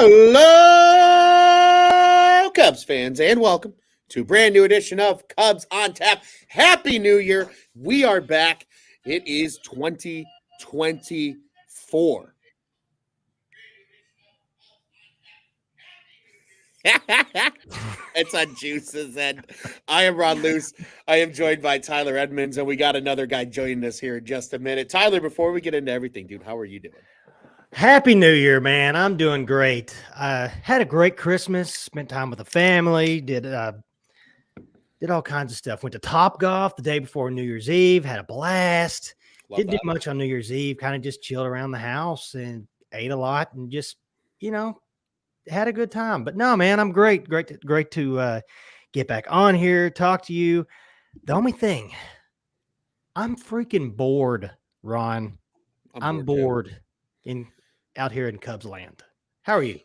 Hello, Cubs fans, and welcome to a brand new edition of Cubs on Tap. Happy New Year. We are back. It is 2024. It's on Juice's end. I am Ron Luce. I am joined by Tyler Edmonds, and we got another guy joining us here in just a minute. Tyler, before we get into everything, dude, how are you doing? Happy New Year, man. I'm doing great. Had a great Christmas, spent time with the family, did all kinds of stuff. Went to Top Golf the day before New Year's Eve, had a blast. Didn't do much on New Year's Eve, kind of just chilled around the house and ate a lot and just, had a good time. But no, man, I'm great. Great to get back on here, talk to you. The only thing, I'm freaking bored, Ron. I'm bored out here in Cubs land. How are you?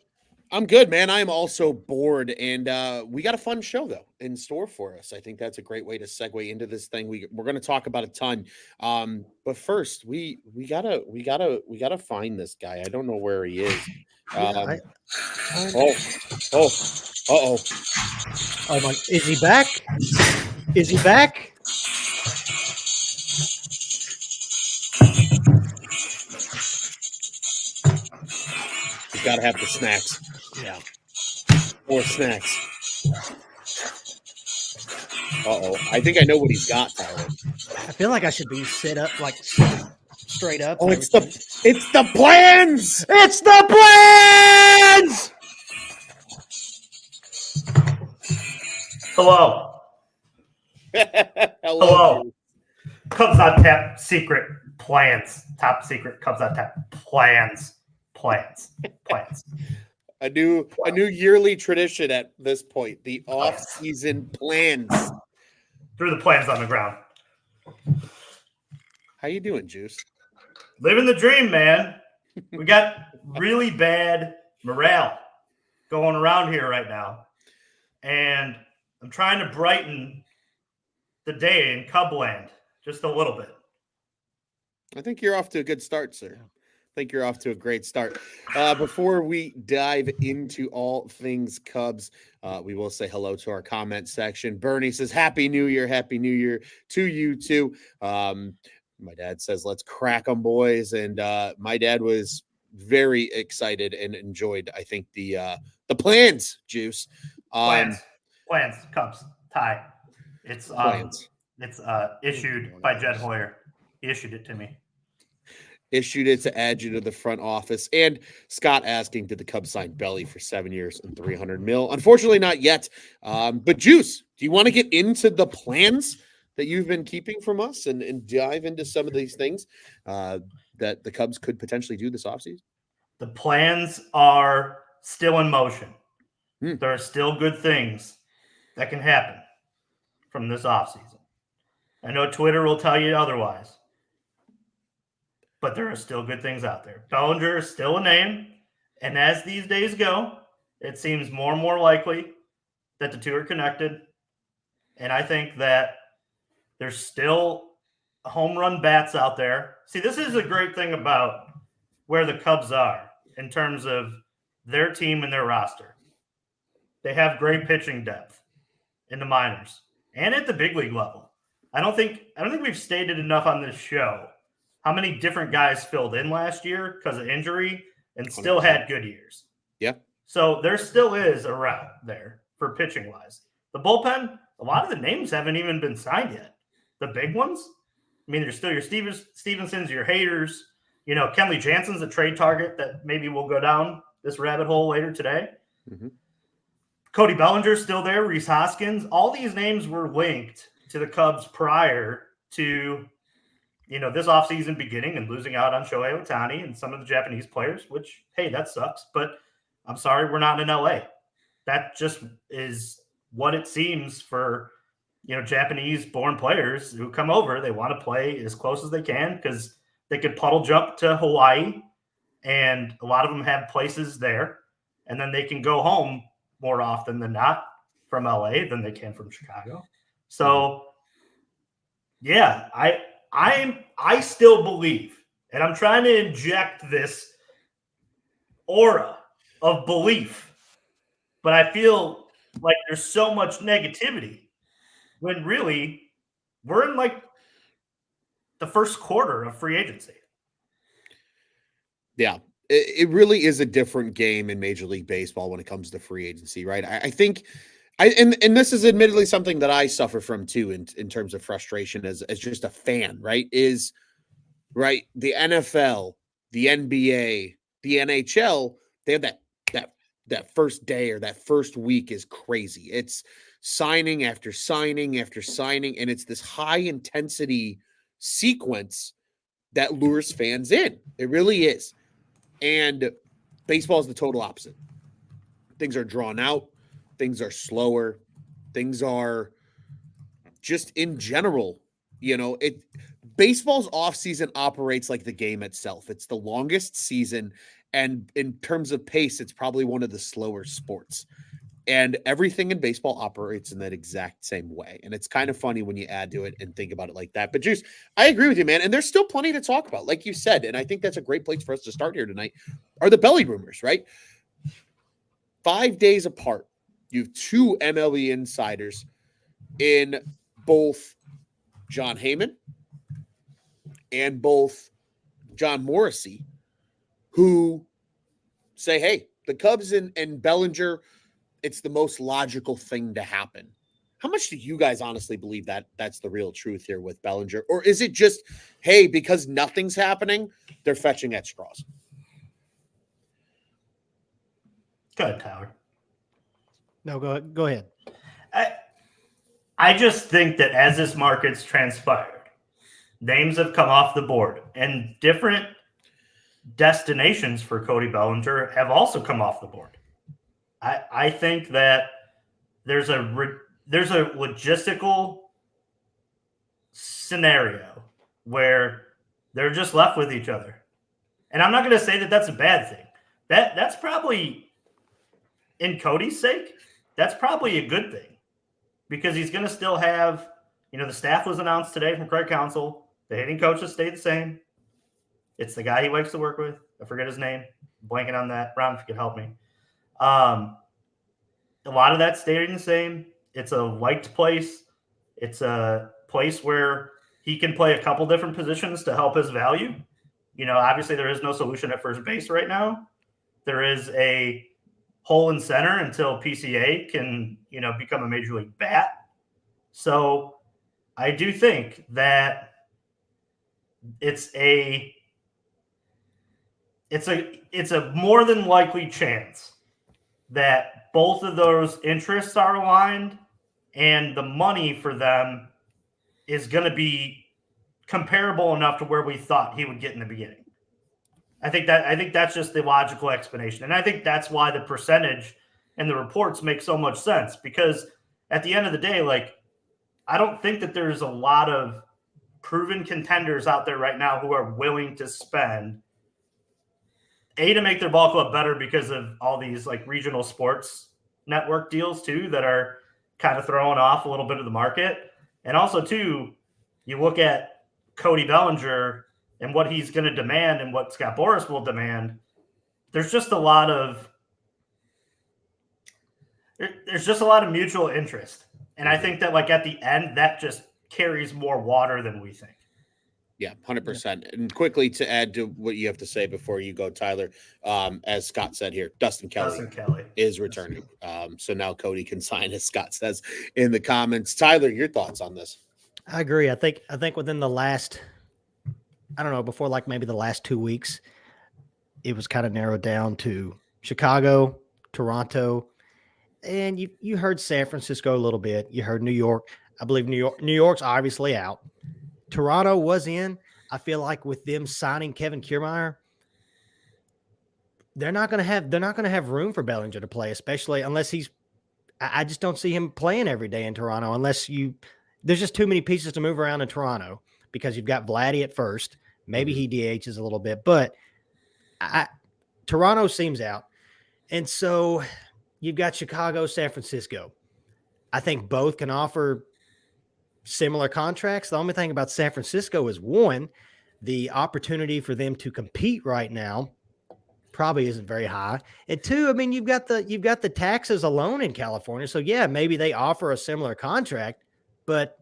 I'm good, man. I'm also bored, and we got a fun show though in store for us. I think that's a great way to segue into this thing. We're going to talk about a ton, but first we gotta find this guy. I don't know where he is. Oh, my! Is he back? Is he back? He's got to have the snacks. Yeah. More snacks. I think I know what he's got, Tyler. I feel like I should be set up, like straight up. Oh, it's the plans! It's the plans! Hello. Hello. Cubs on Tap secret plans. Top secret Cubs on Tap plans. A new yearly tradition at this point. The off-season plans. Threw the plans on the ground. How you doing, Juice? Living the dream, man. We got really bad morale going around here right now. And I'm trying to brighten the day in Cubland just a little bit. I think you're off to a good start, sir. I think you're off to a great start. Before we dive into all things Cubs, we will say hello to our comment section. Bernie says, Happy New Year to you too. My dad says, let's crack them, boys. And my dad was very excited and enjoyed, I think, the plans, Juice. Plans, Cubs, tie. It's plans. It's issued by Jed Hoyer. He issued it to me. Issued it to add you to the front office. And Scott asking, did the Cubs sign Belly for 7 years and $300 million? Unfortunately, not yet. But Juice, do you want to get into the plans that you've been keeping from us and dive into some of these things that the Cubs could potentially do this offseason? The plans are still in motion. There are still good things that can happen from this offseason. I know Twitter will tell you otherwise. But there are still good things out there. Bellinger is still a name. And as these days go, it seems more and more likely that the two are connected. And I think that there's still home run bats out there. See, this is a great thing about where the Cubs are in terms of their team and their roster. They have great pitching depth in the minors and at the big league level. I don't think we've stated enough on this show how many different guys filled in last year because of injury and still had good years. Yeah. So there still is a route there for pitching wise. The bullpen, a lot of the names haven't even been signed yet. The big ones, I mean, there's still your Stevensons, your Haters. Kenley Jansen's a trade target that maybe will go down this rabbit hole later today. Mm-hmm. Cody Bellinger's still there. Rhys Hoskins. All these names were linked to the Cubs prior to this offseason beginning and losing out on Shohei Ohtani and some of the Japanese players, which, hey, that sucks. But I'm sorry, we're not in LA. That just is what it seems for, Japanese-born players who come over. They want to play as close as they can because they could puddle jump to Hawaii, and a lot of them have places there. And then they can go home more often than not from LA than they can from Chicago. So, yeah, I still believe, and I'm trying to inject this aura of belief, but I feel like there's so much negativity when really we're in like the first quarter of free agency. Yeah, it really is a different game in Major League Baseball when it comes to free agency, right? I think and this is admittedly something that I suffer from too in terms of frustration as just a fan, right? Is right, the NFL, the NBA, the NHL, they have that first day or that first week is crazy. It's signing after signing after signing, and it's this high intensity sequence that lures fans in. It really is. And baseball is the total opposite. Things are drawn out, things are slower, things are just in general, it baseball's offseason operates like the game itself. It's the longest season, and in terms of pace, it's probably one of the slower sports. And everything in baseball operates in that exact same way. And it's kind of funny when you add to it and think about it like that. But Juice, I agree with you, man. And there's still plenty to talk about, like you said. And I think that's a great place for us to start here tonight. Are the belly rumors, right? 5 days apart, you have two MLB insiders in both John Heyman and both John Morrissey, who say, hey, the Cubs and Bellinger, it's the most logical thing to happen. How much do you guys honestly believe that that's the real truth here with Bellinger? Or is it just, hey, because nothing's happening, they're fetching at straws? Go ahead, Tyler. No, go ahead. I just think that as this market's transpired, names have come off the board, and different destinations for Cody Bellinger have also come off the board. I think that there's a logistical scenario where they're just left with each other, and I'm not going to say that that's a bad thing. That's probably, in Cody's sake, that's probably a good thing, because he's going to still have, the staff was announced today from Craig Counsell. The hitting coaches stayed the same. It's the guy he likes to work with. I forget his name. I'm blanking on that. Ron, if you could help me. A lot of that staying the same. It's a liked place. It's a place where he can play a couple different positions to help his value. Obviously there is no solution at first base right now. There is a hole in center until PCA can, become a major league bat. So I do think that it's a more than likely chance that both of those interests are aligned, and the money for them is going to be comparable enough to where we thought he would get in the beginning. I think that's just the logical explanation. And I think that's why the percentage and the reports make so much sense, because at the end of the day, I don't think that there's a lot of proven contenders out there right now who are willing to spend to make their ball club better, because of all these regional sports network deals too that are kind of throwing off a little bit of the market. And also too, you look at Cody Bellinger and what he's going to demand and what Scott Boras will demand. There's just a lot of mutual interest. And I think that at the end, that just carries more water than we think. Yeah, 100%. And quickly to add to what you have to say before you go, Tyler, as Scott said here, Dustin Kelly is returning. So now Cody can sign, as Scott says in the comments. Tyler, your thoughts on this? I agree. I think within the last, I don't know, before maybe the last 2 weeks, it was kind of narrowed down to Chicago, Toronto, and you heard San Francisco a little bit. You heard New York. I believe New York's obviously out. Toronto was in. I feel like with them signing Kevin Kiermaier, they're not going to have room for Bellinger to play, especially unless I just don't see him playing every day in Toronto there's just too many pieces to move around in Toronto, because you've got Vladdy at first. Maybe he DHs a little bit, but Toronto seems out. And so you've got Chicago, San Francisco. I think both can offer similar contracts. The only thing about San Francisco is, one, the opportunity for them to compete right now probably isn't very high. And two, I mean, you've got the taxes alone in California. So yeah, maybe they offer a similar contract, but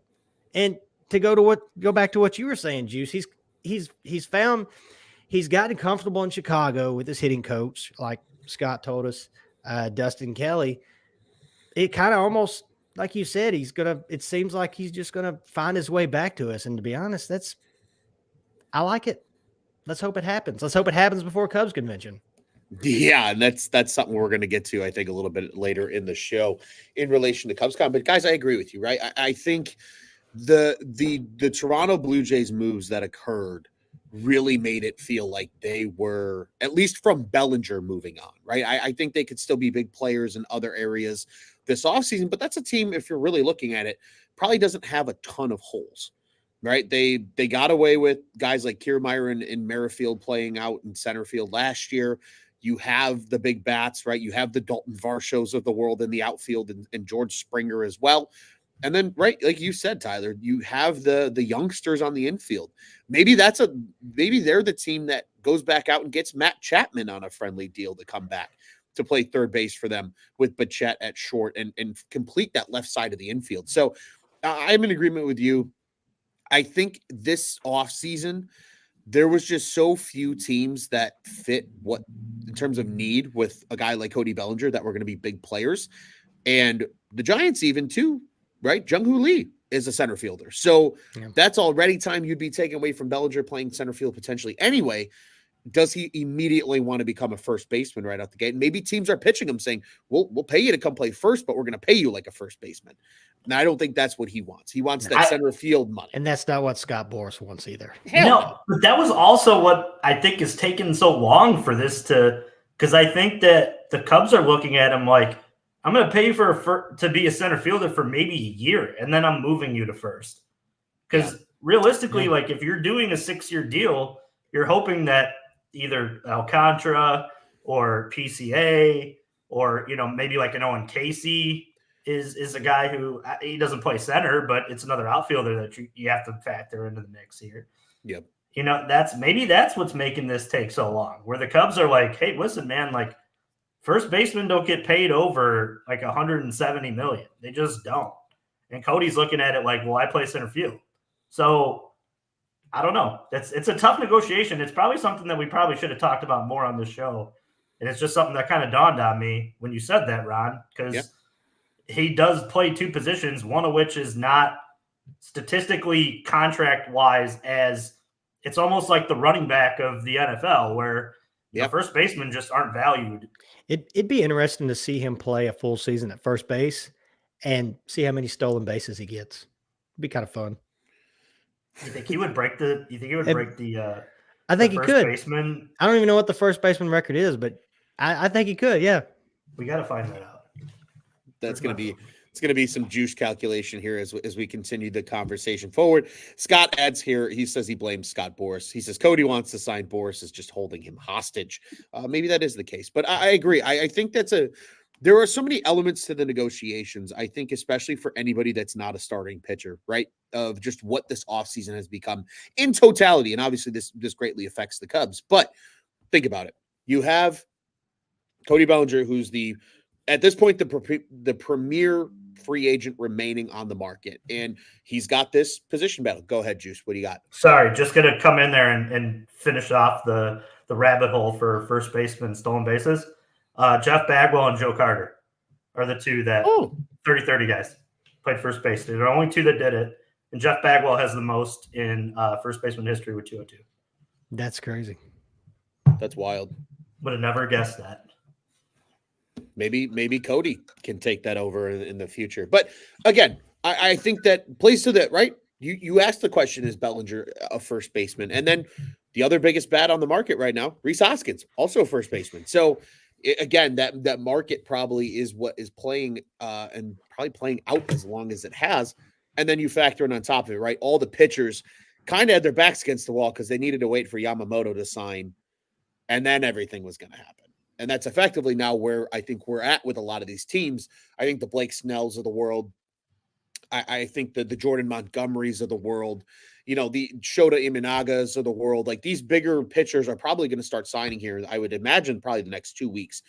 and to go back to what you were saying, Juice, he's gotten comfortable in Chicago with his hitting coach, like Scott told us, Dustin Kelly. It kind of almost, like you said, it seems like he's just gonna find his way back to us. And to be honest, I like it. Let's hope it happens. Let's hope it happens before Cubs convention. Yeah, and that's something we're going to get to, I think, a little bit later in the show in relation to CubsCon. But guys, I agree with you, right? I think the Toronto Blue Jays moves that occurred really made it feel like they were, at least from Bellinger, moving on, right? I think they could still be big players in other areas this offseason, but that's a team, if you're really looking at it, probably doesn't have a ton of holes, right? They got away with guys like Kiermaier and Merrifield playing out in center field last year. You have the big bats, right? You have the Dalton Varshos of the world in the outfield and George Springer as well. And then, right, like you said, Tyler, you have the youngsters on the infield. Maybe they're the team that goes back out and gets Matt Chapman on a friendly deal to come back to play third base for them with Bichette at short and complete that left side of the infield. So I'm in agreement with you. I think this offseason, there was just so few teams that fit what in terms of need with a guy like Cody Bellinger that were going to be big players. And the Giants even too, right? Jung-Hoo Lee is a center fielder. So that's already time you'd be taken away from Bellinger playing center field potentially anyway. Does he immediately want to become a first baseman right out the gate? And maybe teams are pitching him saying, we'll pay you to come play first, but we're going to pay you like a first baseman. Now, I don't think that's what he wants. He wants that center field money. And that's not what Scott Boras wants either. No, but that was also what I think is taking so long for this because I think that the Cubs are looking at him like, I'm going to pay you to be a center fielder for maybe a year, and then I'm moving you to first. Because realistically, like if you're doing a 6-year deal, you're hoping that either Alcantara or PCA or, maybe like an Owen Casey is a guy who he doesn't play center, but it's another outfielder that you have to factor into the mix here. Yep. That's what's making this take so long, where the Cubs are like, hey, listen, man, like first basemen don't get paid over like $170 million. They just don't. And Cody's looking at it like, well, I play center field. So I don't know. It's a tough negotiation. It's probably something that we probably should have talked about more on this show. And it's just something that kind of dawned on me when you said that, Ron, because he does play two positions, one of which is not statistically contract-wise as it's almost like the running back of the NFL where the first basemen just aren't valued. It'd be interesting to see him play a full season at first base and see how many stolen bases he gets. It'd be kind of fun. You think he would break the? I think he could. Baseman? I don't even know what the first baseman record is, but I think he could. Yeah, we got to find that out. It's going to be some juice calculation here as we continue the conversation forward. Scott adds here, he says he blames Scott Boras. He says Cody wants to sign Boras is just holding him hostage. Maybe that is the case, but I agree. I think there are so many elements to the negotiations. I think, especially for anybody that's not a starting pitcher, right? Of just what this offseason has become in totality. And obviously this greatly affects the Cubs, but think about it. You have Cody Bellinger, who's at this point, the premier free agent remaining on the market. And he's got this position battle. Go ahead, Juice. What do you got? Sorry, just going to come in there and finish off the rabbit hole for first baseman stolen bases. Jeff Bagwell and Joe Carter are the two that 30-30 guys played first base. There are only two that did it. And Jeff Bagwell has the most in first baseman history with 202. That's crazy. That's wild. Would have never guessed that. Maybe Cody can take that over in the future. But again, I think that plays to that, right? You asked the question, is Bellinger a first baseman? And then the other biggest bat on the market right now, Rhys Hoskins, also a first baseman. So again, that market probably is what is playing and probably playing out as long as it has. And then you factor in on top of it, right? All the pitchers kind of had their backs against the wall because they needed to wait for Yamamoto to sign. And then everything was going to happen. And that's effectively now where I think we're at with a lot of these teams. I think the Blake Snells of the world, I think the Jordan Montgomerys of the world, the Shota Imanagas of the world, like these bigger pitchers are probably going to start signing here. I would imagine probably the next 2 weeks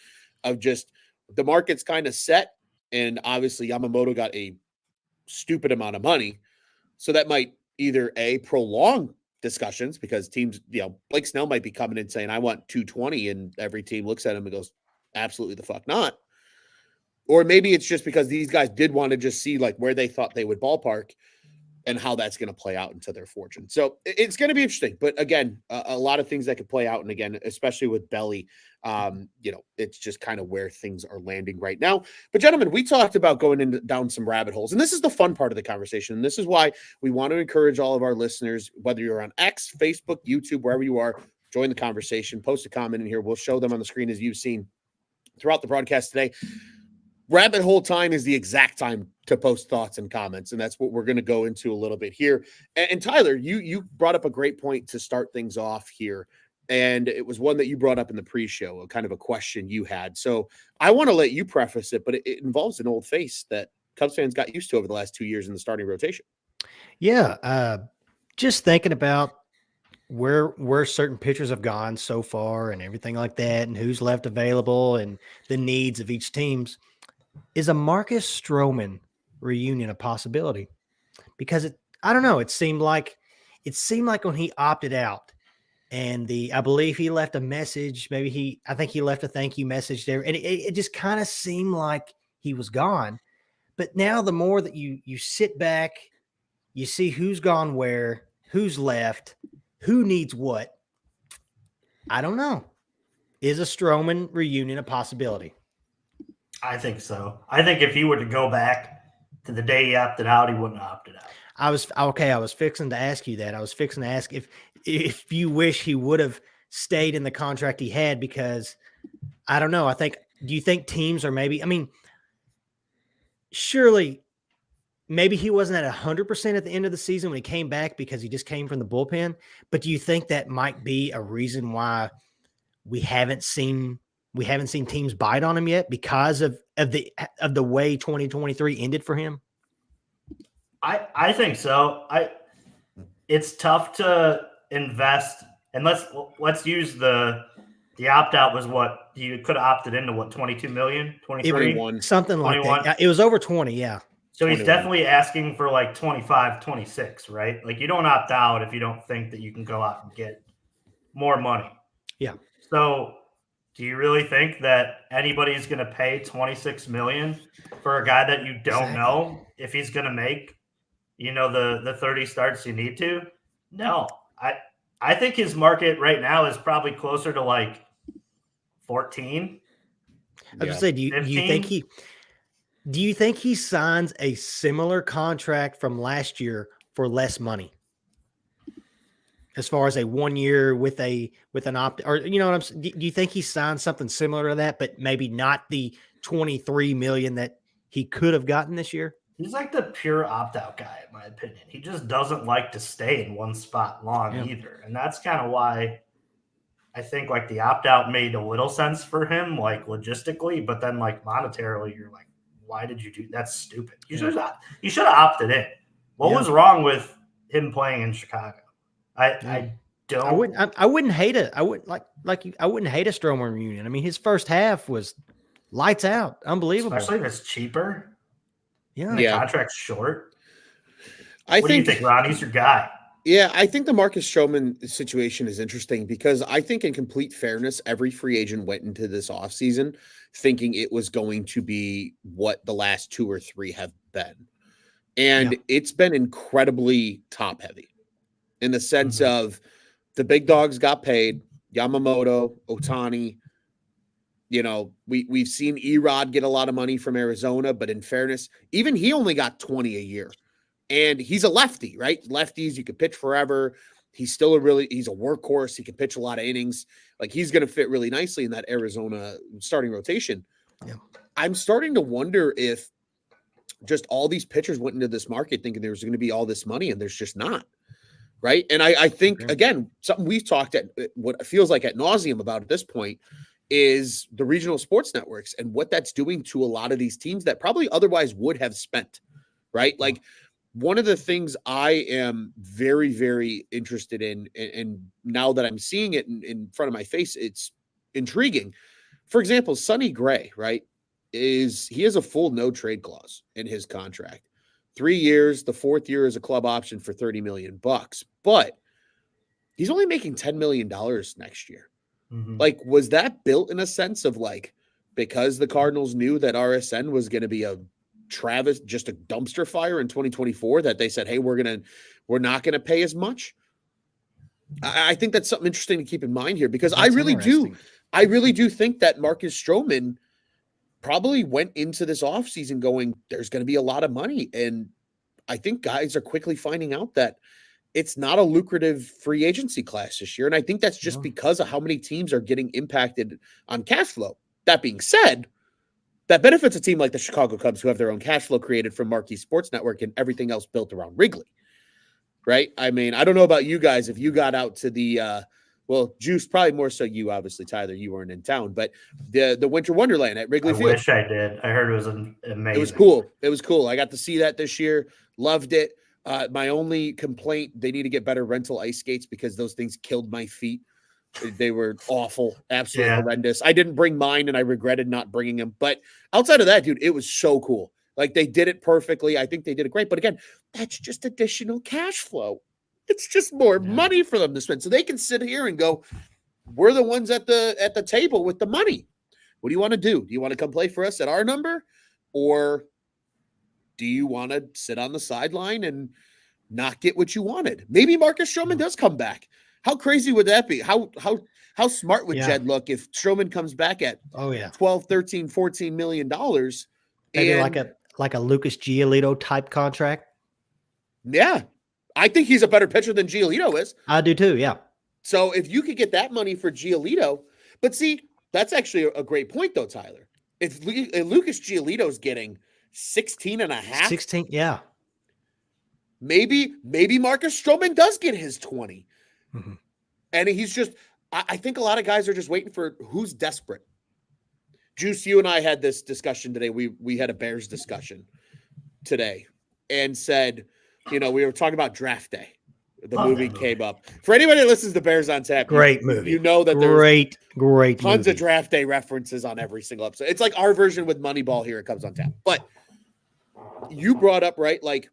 of just the market's kind of set. And obviously Yamamoto got a stupid amount of money. So that might either prolong discussions because teams, Blake Snell might be coming in saying, I want 220. And every team looks at him and goes, absolutely the fuck not. Or maybe it's just because these guys did want to just see like where they thought they would ballpark and how that's going to play out into their fortune. So it's going to be interesting. But again, a lot of things that could play out. And again, especially with Belly, it's just kind of where things are landing right now. But gentlemen, we talked about going down some rabbit holes. And this is the fun part of the conversation. And this is why we want to encourage all of our listeners, whether you're on X, Facebook, YouTube, wherever you are, join the conversation, post a comment in here. We'll show them on the screen as you've seen throughout the broadcast today. Rabbit hole time is the exact time to post thoughts and comments, and that's what we're going to go into a little bit here. And Tyler, you brought up a great point to start things off here, and it was one that you brought up in the pre-show, a kind of a question you had. So I want to let you preface it, but it involves an old face that Cubs fans got used to over the last 2 years in the starting rotation. Yeah, just thinking about where certain pitchers have gone so far and everything like that, and who's left available and the needs of each team's. Is a Marcus Stroman reunion a possibility? Because I don't know. It seemed like when he opted out, and I believe he left a message. I think he left a thank you message there, and it just kind of seemed like he was gone. But now, the more that you sit back, you see who's gone where, who's left, who needs what. I don't know. Is a Stroman reunion a possibility? I think so. I think if he were to go back to the day he opted out, he wouldn't have opted out. I was fixing to ask you that. I was fixing to ask if you wish he would have stayed in the contract he had, because I don't know. Do you think teams are surely maybe he wasn't at 100% at the end of the season when he came back because he just came from the bullpen. But do you think that might be a reason why we haven't seen teams bite on him yet, because of the way 2023 ended for him? I think so. It's tough to invest, and let's use the opt-out was what you could have opted into, what, 22 million, 23, 21, something like 21? that. It was over 20. Yeah. So he's 21. definitely asking for like 25, 26, right? Like you don't opt out if you don't think that you can go out and get more money. Yeah. So do you really think that anybody's going to pay 26 million for a guy that you don't know if he's going to make, the 30 starts you need to? No. I think his market right now is probably closer to like 14. I was say, do you think he signs a similar contract from last year for less money? As far as a 1 year with an opt, or what I'm saying? Do you think he signed something similar to that, but maybe not the 23 million that he could have gotten this year? He's like the pure opt-out guy, in my opinion. He just doesn't like to stay in one spot long either. And that's kind of why I think like the opt-out made a little sense for him, like logistically, but then like monetarily, you're like, why did you do that? That's stupid. You should have opted in. What was wrong with him playing in Chicago? I wouldn't hate it. I wouldn't I wouldn't hate a Stroman reunion. I mean, his first half was lights out, unbelievable. Especially if it's cheaper. Yeah, and the contract's short. What do you think, Ron? He's your guy. Yeah, I think the Marcus Stroman situation is interesting because I think, in complete fairness, every free agent went into this offseason thinking it was going to be what the last 2 or 3 have been. And it's been incredibly top heavy in the sense of the big dogs got paid, Yamamoto, Ohtani. We've seen Erod get a lot of money from Arizona, but in fairness, even he only got 20 a year. And he's a lefty, right? Lefties, you could pitch forever. He's still he's a workhorse. He can pitch a lot of innings. Like, he's going to fit really nicely in that Arizona starting rotation. Yeah. I'm starting to wonder if just all these pitchers went into this market thinking there was going to be all this money, and there's just not. Right. And I think, again, something we've talked at what feels like ad nauseum about at this point is the regional sports networks and what that's doing to a lot of these teams that probably otherwise would have spent. Right. Like, one of the things I am very, very interested in, and now that I'm seeing it in front of my face, it's intriguing. For example, Sonny Gray, right, he has a full no trade clause in his contract. 3 years, the fourth year is a club option for $30 million, but he's only making $10 million next year. Like, was that built in a sense of like, because the Cardinals knew that RSN was going to be just a dumpster fire in 2024, that they said, hey, we're not going to pay as much? I think that's something interesting to keep in mind here, because I really do think that Marcus Stroman probably went into this offseason going, there's going to be a lot of money. And I think guys are quickly finding out that it's not a lucrative free agency class this year. And I think that's just because of how many teams are getting impacted on cash flow. That being said, that benefits a team like the Chicago Cubs, who have their own cash flow created from Marquee Sports Network and everything else built around Wrigley. Right? I mean, I don't know about you guys, if you got out to the Juice, probably more so you, obviously, Tyler, you weren't in town, but the Winter Wonderland at Wrigley Field. I wish I did. I heard it was amazing. It was cool. I got to see that this year. Loved it. My only complaint, they need to get better rental ice skates, because those things killed my feet. They were awful, absolutely horrendous. I didn't bring mine, and I regretted not bringing them. But outside of that, dude, it was so cool. Like, they did it perfectly. I think they did it great. But again, that's just additional cash flow. It's just more money for them to spend. So they can sit here and go, we're the ones at the table with the money. What do you want to do? Do you want to come play for us at our number? Or do you want to sit on the sideline and not get what you wanted? Maybe Marcus Stroman does come back. How crazy would that be? How smart would Jed look if Stroman comes back at 12, 13, 14 million dollars? Maybe like a Lucas Giolito type contract. Yeah. I think he's a better pitcher than Giolito is. I do too, yeah. So if you could get that money for Giolito, but see, that's actually a great point though, Tyler. If Lucas Giolito's getting 16 and a half. 16, yeah. Maybe Marcus Stroman does get his 20. Mm-hmm. And he's just, I think a lot of guys are just waiting for who's desperate. Juice, you and I had this discussion today. We had a Bears discussion today and said, we were talking about Draft Day. The movie came up. For anybody that listens to Bears on Tap, great movie. You know that there's great tons of Draft Day references on every single episode. It's like our version with Moneyball. Here it comes on tap. But you brought up, right, like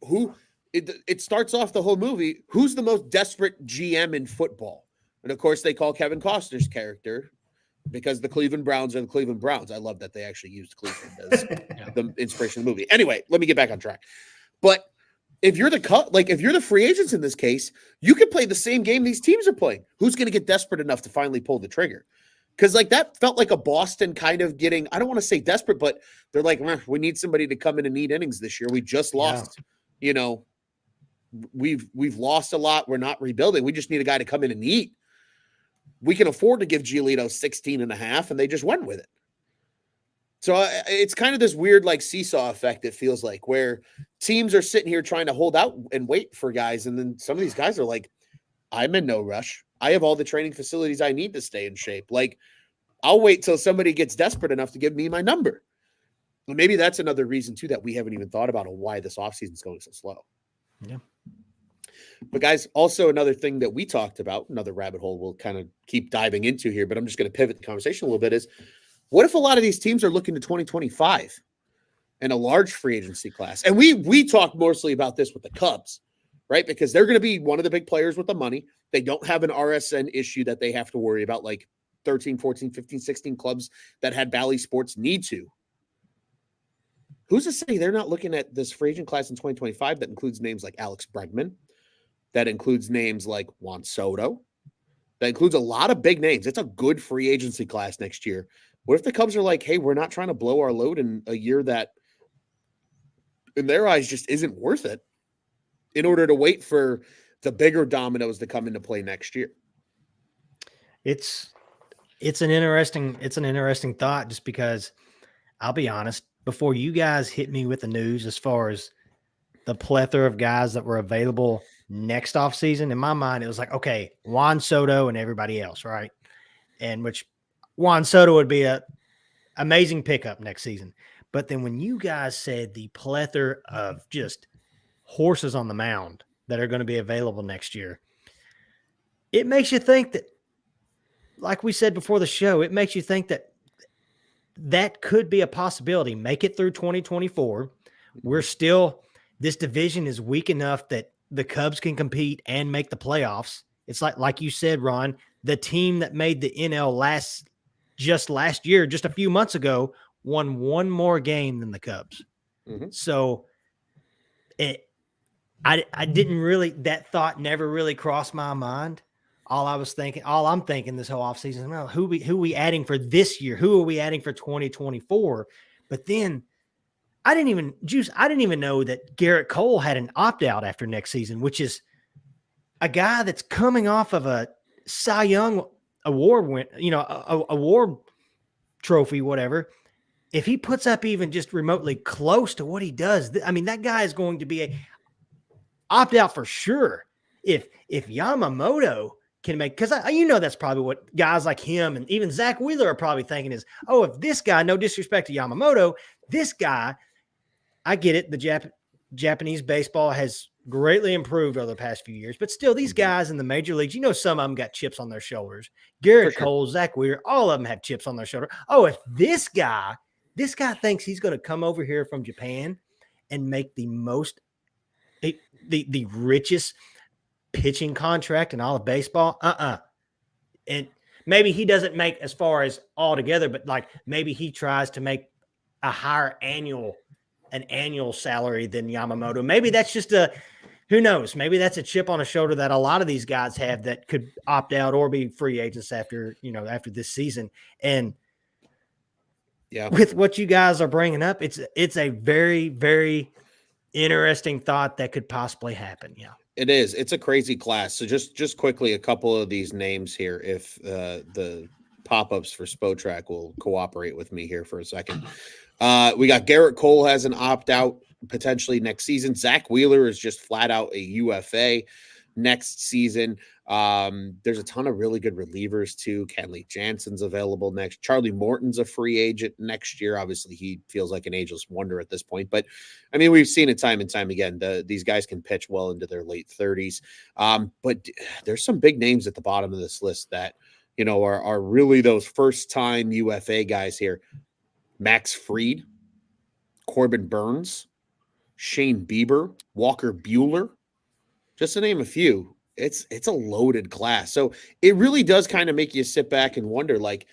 who it starts off the whole movie. Who's the most desperate GM in football? And of course, they call Kevin Costner's character, because the Cleveland Browns are the Cleveland Browns. I love that they actually used Cleveland as the inspiration of the movie. Anyway, let me get back on track. But if you're the free agents in this case, you can play the same game these teams are playing. Who's going to get desperate enough to finally pull the trigger? Because that felt like a Boston kind of getting, I don't want to say desperate, but they're like, we need somebody to come in and need innings this year. We just lost, we've lost a lot. We're not rebuilding. We just need a guy to come in and eat. We can afford to give Giolito 16 and a half, and they just went with it. So it's kind of this weird like seesaw effect, it feels like, where teams are sitting here trying to hold out and wait for guys. And then some of these guys are like, I'm in no rush. I have all the training facilities I need to stay in shape. Like, I'll wait till somebody gets desperate enough to give me my number. And maybe that's another reason too that we haven't even thought about why this offseason is going so slow. Yeah. But guys, also another thing that we talked about, another rabbit hole we'll kind of keep diving into here, but I'm just going to pivot the conversation a little bit, is what if a lot of these teams are looking to 2025 and a large free agency class? And we talk mostly about this with the Cubs, right? Because they're going to be one of the big players with the money. They don't have an RSN issue that they have to worry about, like 13, 14, 15, 16 clubs that had Bally Sports need to. Who's to say they're not looking at this free agent class in 2025 that includes names like Alex Bregman, that includes names like Juan Soto, that includes a lot of big names? It's a good free agency class next year. What if the Cubs are like, hey, we're not trying to blow our load in a year that in their eyes just isn't worth it, in order to wait for the bigger dominoes to come into play next year? It's an interesting thought, just because I'll be honest, before you guys hit me with the news as far as the plethora of guys that were available next offseason, in my mind, it was like, okay, Juan Soto and everybody else, right? And which Juan Soto would be a amazing pickup next season. But then when you guys said the plethora of just horses on the mound that are going to be available next year, it makes you think that, like we said before the show, it makes you think that that could be a possibility. Make it through 2024. We're still, this division is weak enough that the Cubs can compete and make the playoffs. It's like you said, Ron, the team that made the NL last year, just a few months ago, won one more game than the Cubs. So I didn't really, that thought never really crossed my mind. All I'm thinking this whole offseason, well, who we adding for this year? Who are we adding for 2024? But then I didn't even know that Garrett Cole had an opt-out after next season, which is a guy that's coming off of a Cy Young award award trophy, whatever. If he puts up even just remotely close to what he does, I mean, that guy is going to be a opt-out for sure. If Yamamoto can make, because that's probably what guys like him and even Zach Wheeler are probably thinking is, oh, if this guy, no disrespect to Yamamoto, this guy, I get it. The Japanese baseball has greatly improved over the past few years, but still these guys in the major leagues, some of them got chips on their shoulders. Garrett Cole, Zach Wheeler, all of them have chips on their shoulder. Oh, if this guy thinks he's going to come over here from Japan and make the richest pitching contract in all of baseball, and maybe he doesn't make as far as all together, but like maybe he tries to make a higher annual salary than Yamamoto. Maybe that's just who knows? Maybe that's a chip on a shoulder that a lot of these guys have that could opt out or be free agents after this season. And with what you guys are bringing up, it's a very, very interesting thought that could possibly happen. Yeah. It is. It's a crazy class. So just quickly, a couple of these names here, if the pop-ups for Spotrac will cooperate with me here for a second. We got Garrett Cole has an opt-out potentially next season. Zach Wheeler is just flat out a UFA next season. There's a ton of really good relievers too. Kenley Jansen's available next. Charlie Morton's a free agent next year. Obviously, he feels like an ageless wonder at this point. But, I mean, we've seen it time and time again. These guys can pitch well into their late 30s. But there's some big names at the bottom of this list that, are really those first-time UFA guys here. Max Fried, Corbin Burns, Shane Bieber, Walker Buehler, just to name a few. It's a loaded class. So it really does kind of make you sit back and wonder, like,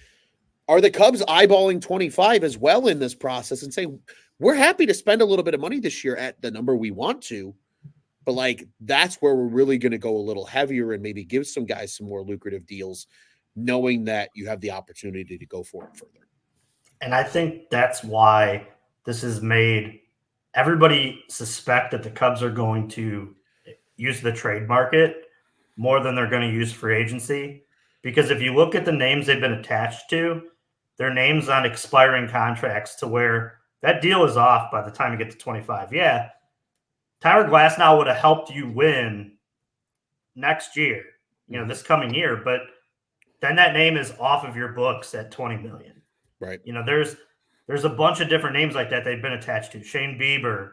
are the Cubs eyeballing 25 as well in this process and say, we're happy to spend a little bit of money this year at the number we want to, but like, that's where we're really going to go a little heavier and maybe give some guys some more lucrative deals, knowing that you have the opportunity to go for it further. And I think that's why this has made everybody suspect that the Cubs are going to use the trade market more than they're going to use free agency. Because if you look at the names they've been attached to, they're names on expiring contracts to where that deal is off by the time you get to 25. Yeah, Tyler Glasnow would have helped you win next year, this coming year, but then that name is off of your books at $20 million. Right. There's a bunch of different names like that they've been attached to. Shane Bieber,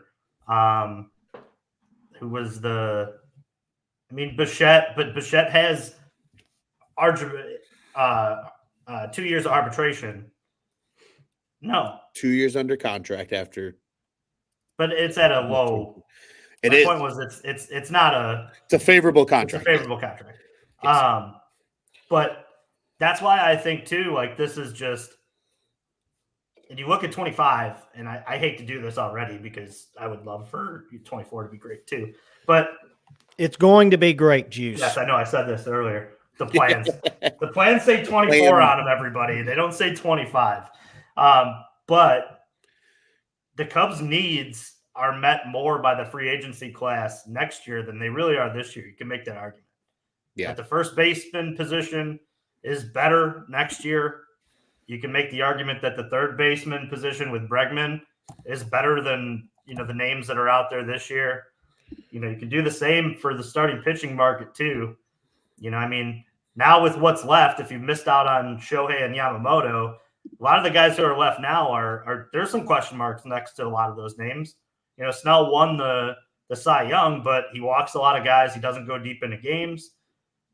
who was Bichette, but Bichette has 2 years of arbitration. No. 2 years under contract after. But it's at a low. My point was it's not a. It's a favorable contract. It's a favorable contract. Yes. But that's why I think too, like this is just. And you look at 25, and I hate to do this already because I would love for 24 to be great too. But it's going to be great, Juice. Yes, I know. I said this earlier. The plans say 24 on them, everybody. They don't say 25. But the Cubs' needs are met more by the free agency class next year than they really are this year. You can make that argument. Yeah. That the first baseman position is better next year. You can make the argument that the third baseman position with Bregman is better than, the names that are out there this year. You can do the same for the starting pitching market too. Now with what's left, if you missed out on Shohei and Yamamoto, a lot of the guys who are left now are there's some question marks next to a lot of those names. Snell won the Cy Young, but he walks a lot of guys. He doesn't go deep into games.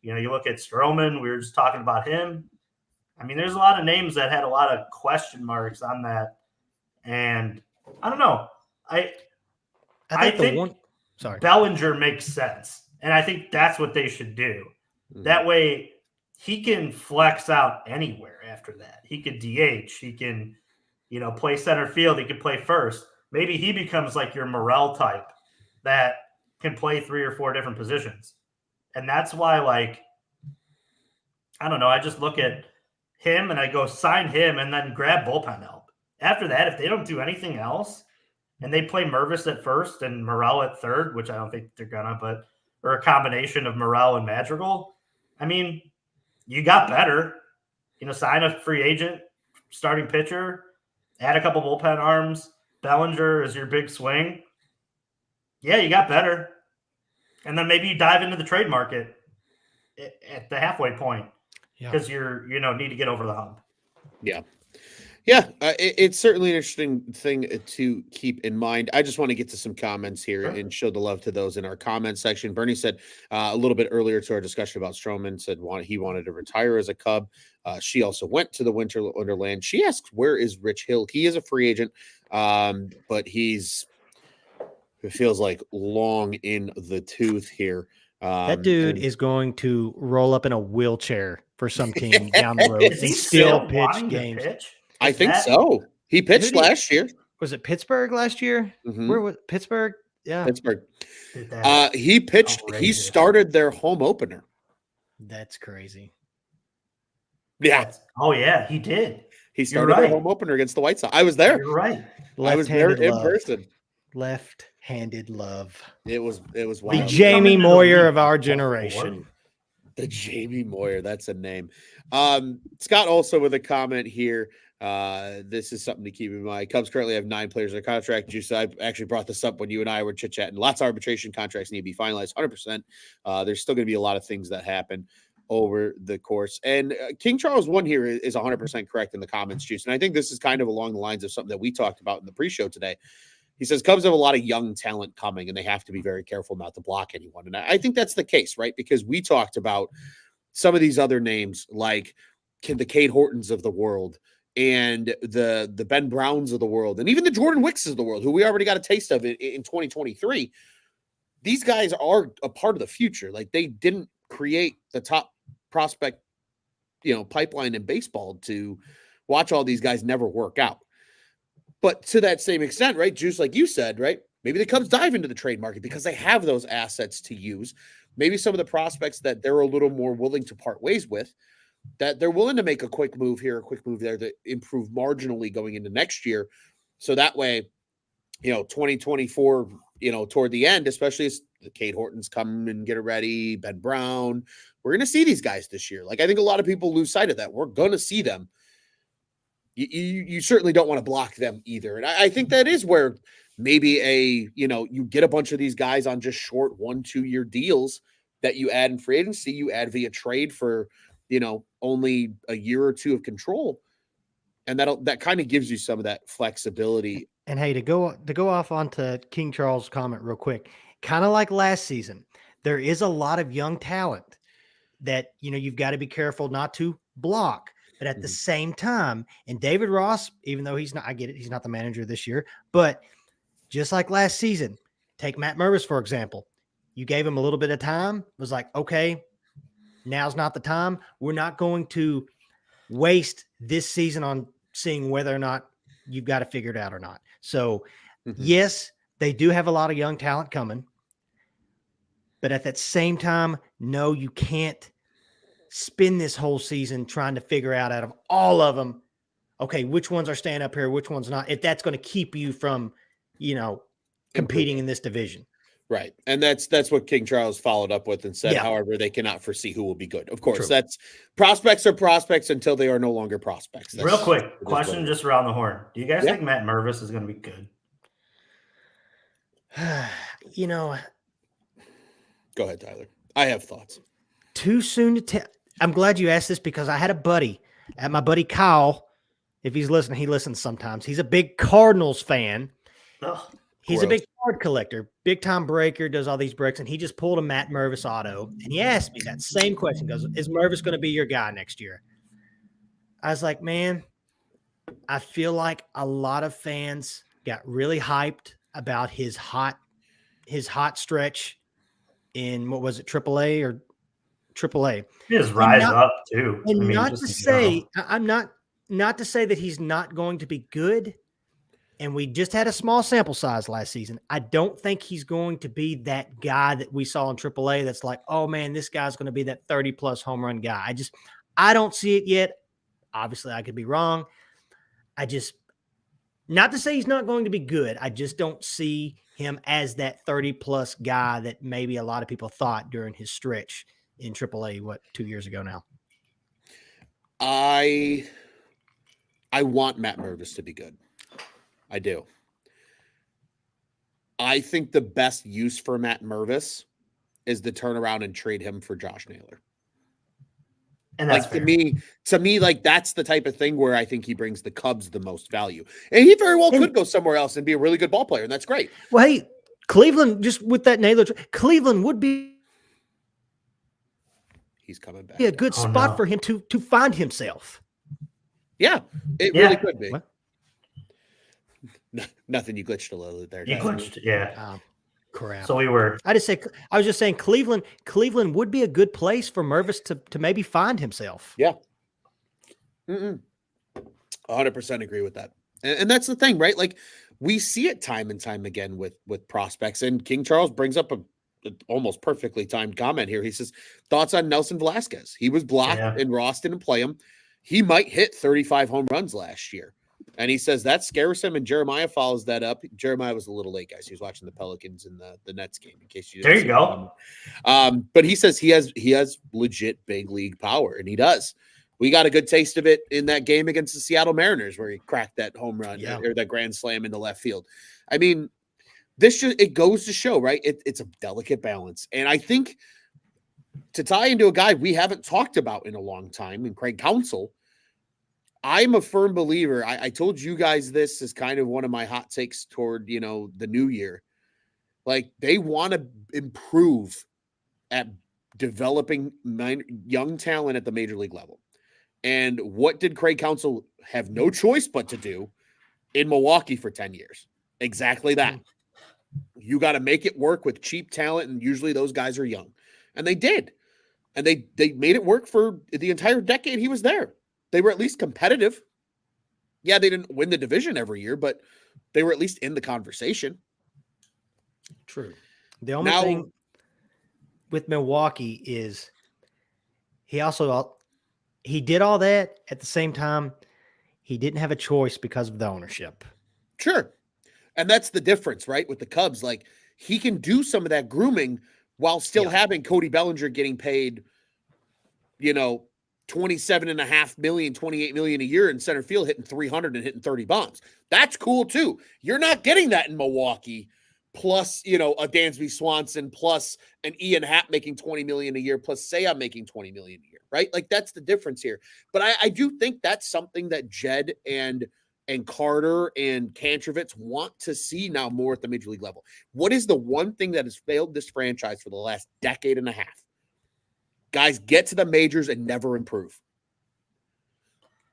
You look at Stroman. We were just talking about him. I mean, there's a lot of names that had a lot of question marks on that, and I don't know. I think Bellinger makes sense, and I think that's what they should do. Mm-hmm. That way, he can flex out anywhere after that. He could DH. He can, play center field. He could play first. Maybe he becomes like your Morel type that can play 3 or 4 different positions. And that's why, I don't know, I just look at him and I go sign him and then grab bullpen help. After that, if they don't do anything else and they play Mervis at first and Morel at third, which I don't think they're going to, or a combination of Morel and Madrigal, I mean, you got better. Sign a free agent, starting pitcher, add a couple bullpen arms. Bellinger is your big swing. Yeah, you got better. And then maybe you dive into the trade market at the halfway point because you're, need to get over the hump. Yeah. Yeah, it's certainly an interesting thing to keep in mind. I just want to get to some comments here and show the love to those in our comment section. Bernie said a little bit earlier to our discussion about Stroman, said he wanted to retire as a Cub. She also went to the Winter Wonderland. She asks, where is Rich Hill? He is a free agent, but it feels like long in the tooth here. That dude is going to roll up in a wheelchair for some team down the road. He still pitch games. I think so. He pitched last year. Was it Pittsburgh last year? Mm-hmm. Where was Pittsburgh? Yeah. Pittsburgh. He pitched. Outrageous. He started their home opener. That's crazy. Yeah. Oh, yeah, he did. He started their home opener against the White Sox. I was there. You're right. I was there in person. Left-handed love. It was wild. The Jamie Moyer of our generation. The Jamie Moyer. That's a name. Scott also with a comment here. This is something to keep in mind. Cubs currently have 9 players under contract. Juice, I actually brought this up when you and I were chit-chatting. Lots of arbitration contracts need to be finalized 100%. There's still going to be a lot of things that happen over the course. And King Charles 1 here is 100% correct in the comments, Juice. And I think this is kind of along the lines of something that we talked about in the pre-show today. He says Cubs have a lot of young talent coming, and they have to be very careful not to block anyone. And I think that's the case, right? Because we talked about some of these other names like the Cade Hortons of the world and the Ben Browns of the world, and even the Jordan Wickses of the world, who we already got a taste of in 2023. These guys are a part of the future. Like, they didn't create the top prospect, pipeline in baseball to watch all these guys never work out. But to that same extent, right, Juice, like you said, right, maybe the Cubs dive into the trade market because they have those assets to use. Maybe some of the prospects that they're a little more willing to part ways with, that they're willing to make a quick move here, a quick move there to improve marginally going into next year. So that way, 2024, toward the end, especially as the Cade Hortons come and get it ready, Ben Brown, we're going to see these guys this year. Like, I think a lot of people lose sight of that. We're going to see them. You certainly don't want to block them either. And I think that is where maybe you get a bunch of these guys on just short 1-2 year deals that you add in free agency, you add via trade for, only a year or 2 of control. And that kind of gives you some of that flexibility. And hey, to go off onto King Charles' comment real quick, kind of like last season, there is a lot of young talent that, you've got to be careful not to block. But at the same time, and David Ross, even though I get it, he's not the manager this year, but just like last season, take Matt Mervis, for example. You gave him a little bit of time. It was like, okay, now's not the time. We're not going to waste this season on seeing whether or not you've got to figure it out or not. So, yes, they do have a lot of young talent coming. But at that same time, no, you can't spend this whole season trying to figure out of all of them, okay, which ones are staying up here, which one's not, if that's going to keep you from, competing in this division. Right. And that's what King Charles followed up with and said, however, they cannot foresee who will be good. Of course, that's prospects are prospects until they are no longer prospects. Real quick question, just around the horn. Do you guys think Matt Mervis is going to be good? Go ahead, Tyler. I have thoughts. Too soon to tell. I'm glad you asked this because I had a buddy, my buddy Kyle, If he's listening, he listens sometimes. He's a big Cardinals fan. Ugh. He's a Gross. big card collector, big time breaker, does all these breaks, and he just pulled a Matt Mervis auto. And he asked me that same question. Goes, is Mervis going to be your guy next year? I was like, man, I feel like a lot of fans got really hyped about his hot stretch in what was it, AAA or AAA. His rise not- up too. And I mean, not just to in say, general. I'm not to say that he's not going to be good. And we just had a small sample size last season. I don't think he's going to be that guy that we saw in AAA that's like, oh man, this guy's going to be that 30+ home run guy. I don't see it yet. Obviously, I could be wrong. Not to say he's not going to be good. I just don't see him as that 30+ guy that maybe a lot of people thought during his stretch in AAA, 2 years ago now. I want Matt Mervis to be good. I do. I think the best use for Matt Mervis is to turn around and trade him for Josh Naylor. And that's Like fair. to me, like that's the type of thing where I think he brings the Cubs the most value. And he very well could go somewhere else and be a really good ball player, and that's great. Well, hey, Cleveland, just with that Naylor, Cleveland would be He's coming back. a good spot for him to find himself. Yeah, it Yeah. really could be. What? Nothing. You glitched a little there. You guys. glitched, yeah. Crap. So we were. I was just saying Cleveland would be a good place for Mervis to maybe find himself. Yeah. 100% agree with that. And that's the thing, right? Like we see it time and time again with prospects. And King Charles brings up a almost perfectly timed comment here. He says, thoughts on Nelson Velasquez. He was blocked and Ross didn't play him. He might hit 35 home runs last year. And he says that scares him, and Jeremiah follows that up. Jeremiah was a little late, guys. He was watching the Pelicans and the Nets game. In case you didn't There you go. But he says he has legit big league power, and he does. We got a good taste of it in that game against the Seattle Mariners, where he cracked that home run or that grand slam into left field. I mean, it goes to show, right? It's a delicate balance, and I think to tie into a guy we haven't talked about in a long time, and Craig Counsell. I'm a firm believer. I told you guys this is kind of one of my hot takes toward, the new year. Like they want to improve at developing young talent at the major league level. And what did Craig Counsell have no choice but to do in Milwaukee for 10 years? Exactly that. You got to make it work with cheap talent. And usually those guys are young, and they did. And they made it work for the entire decade he was there. They were at least competitive. Yeah, they didn't win the division every year, but they were at least in the conversation. True. The only thing with Milwaukee is he did all that at the same time. He didn't have a choice because of the ownership. Sure. And that's the difference, right? With the Cubs, like he can do some of that grooming while still having Cody Bellinger getting paid, $27.5 million, $28 million a year in center field, hitting 300 and hitting 30 bombs. That's cool too. You're not getting that in Milwaukee. Plus, a Dansby Swanson, plus an Ian Happ making $20 million a year, plus say I'm making $20 million a year, right? Like that's the difference here. But I do think that's something that Jed and Carter and Kantrovitz want to see now more at the major league level. What is the one thing that has failed this franchise for the last decade and a half? Guys get to the majors and never improve.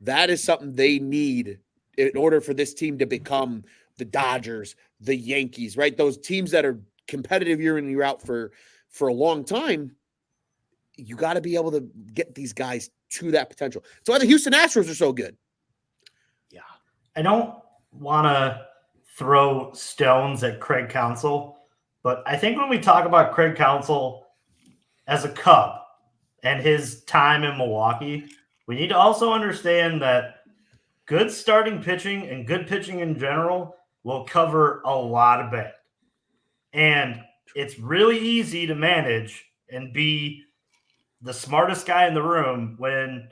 That is something they need in order for this team to become the Dodgers, the Yankees, right? Those teams that are competitive year in and year out for a long time. You got to be able to get these guys to that potential. That's why the Houston Astros are so good. Yeah. I don't want to throw stones at Craig Counsell, but I think when we talk about Craig Counsell as a Cub and his time in Milwaukee, we need to also understand that good starting pitching and good pitching in general will cover a lot of bad. And it's really easy to manage and be the smartest guy in the room when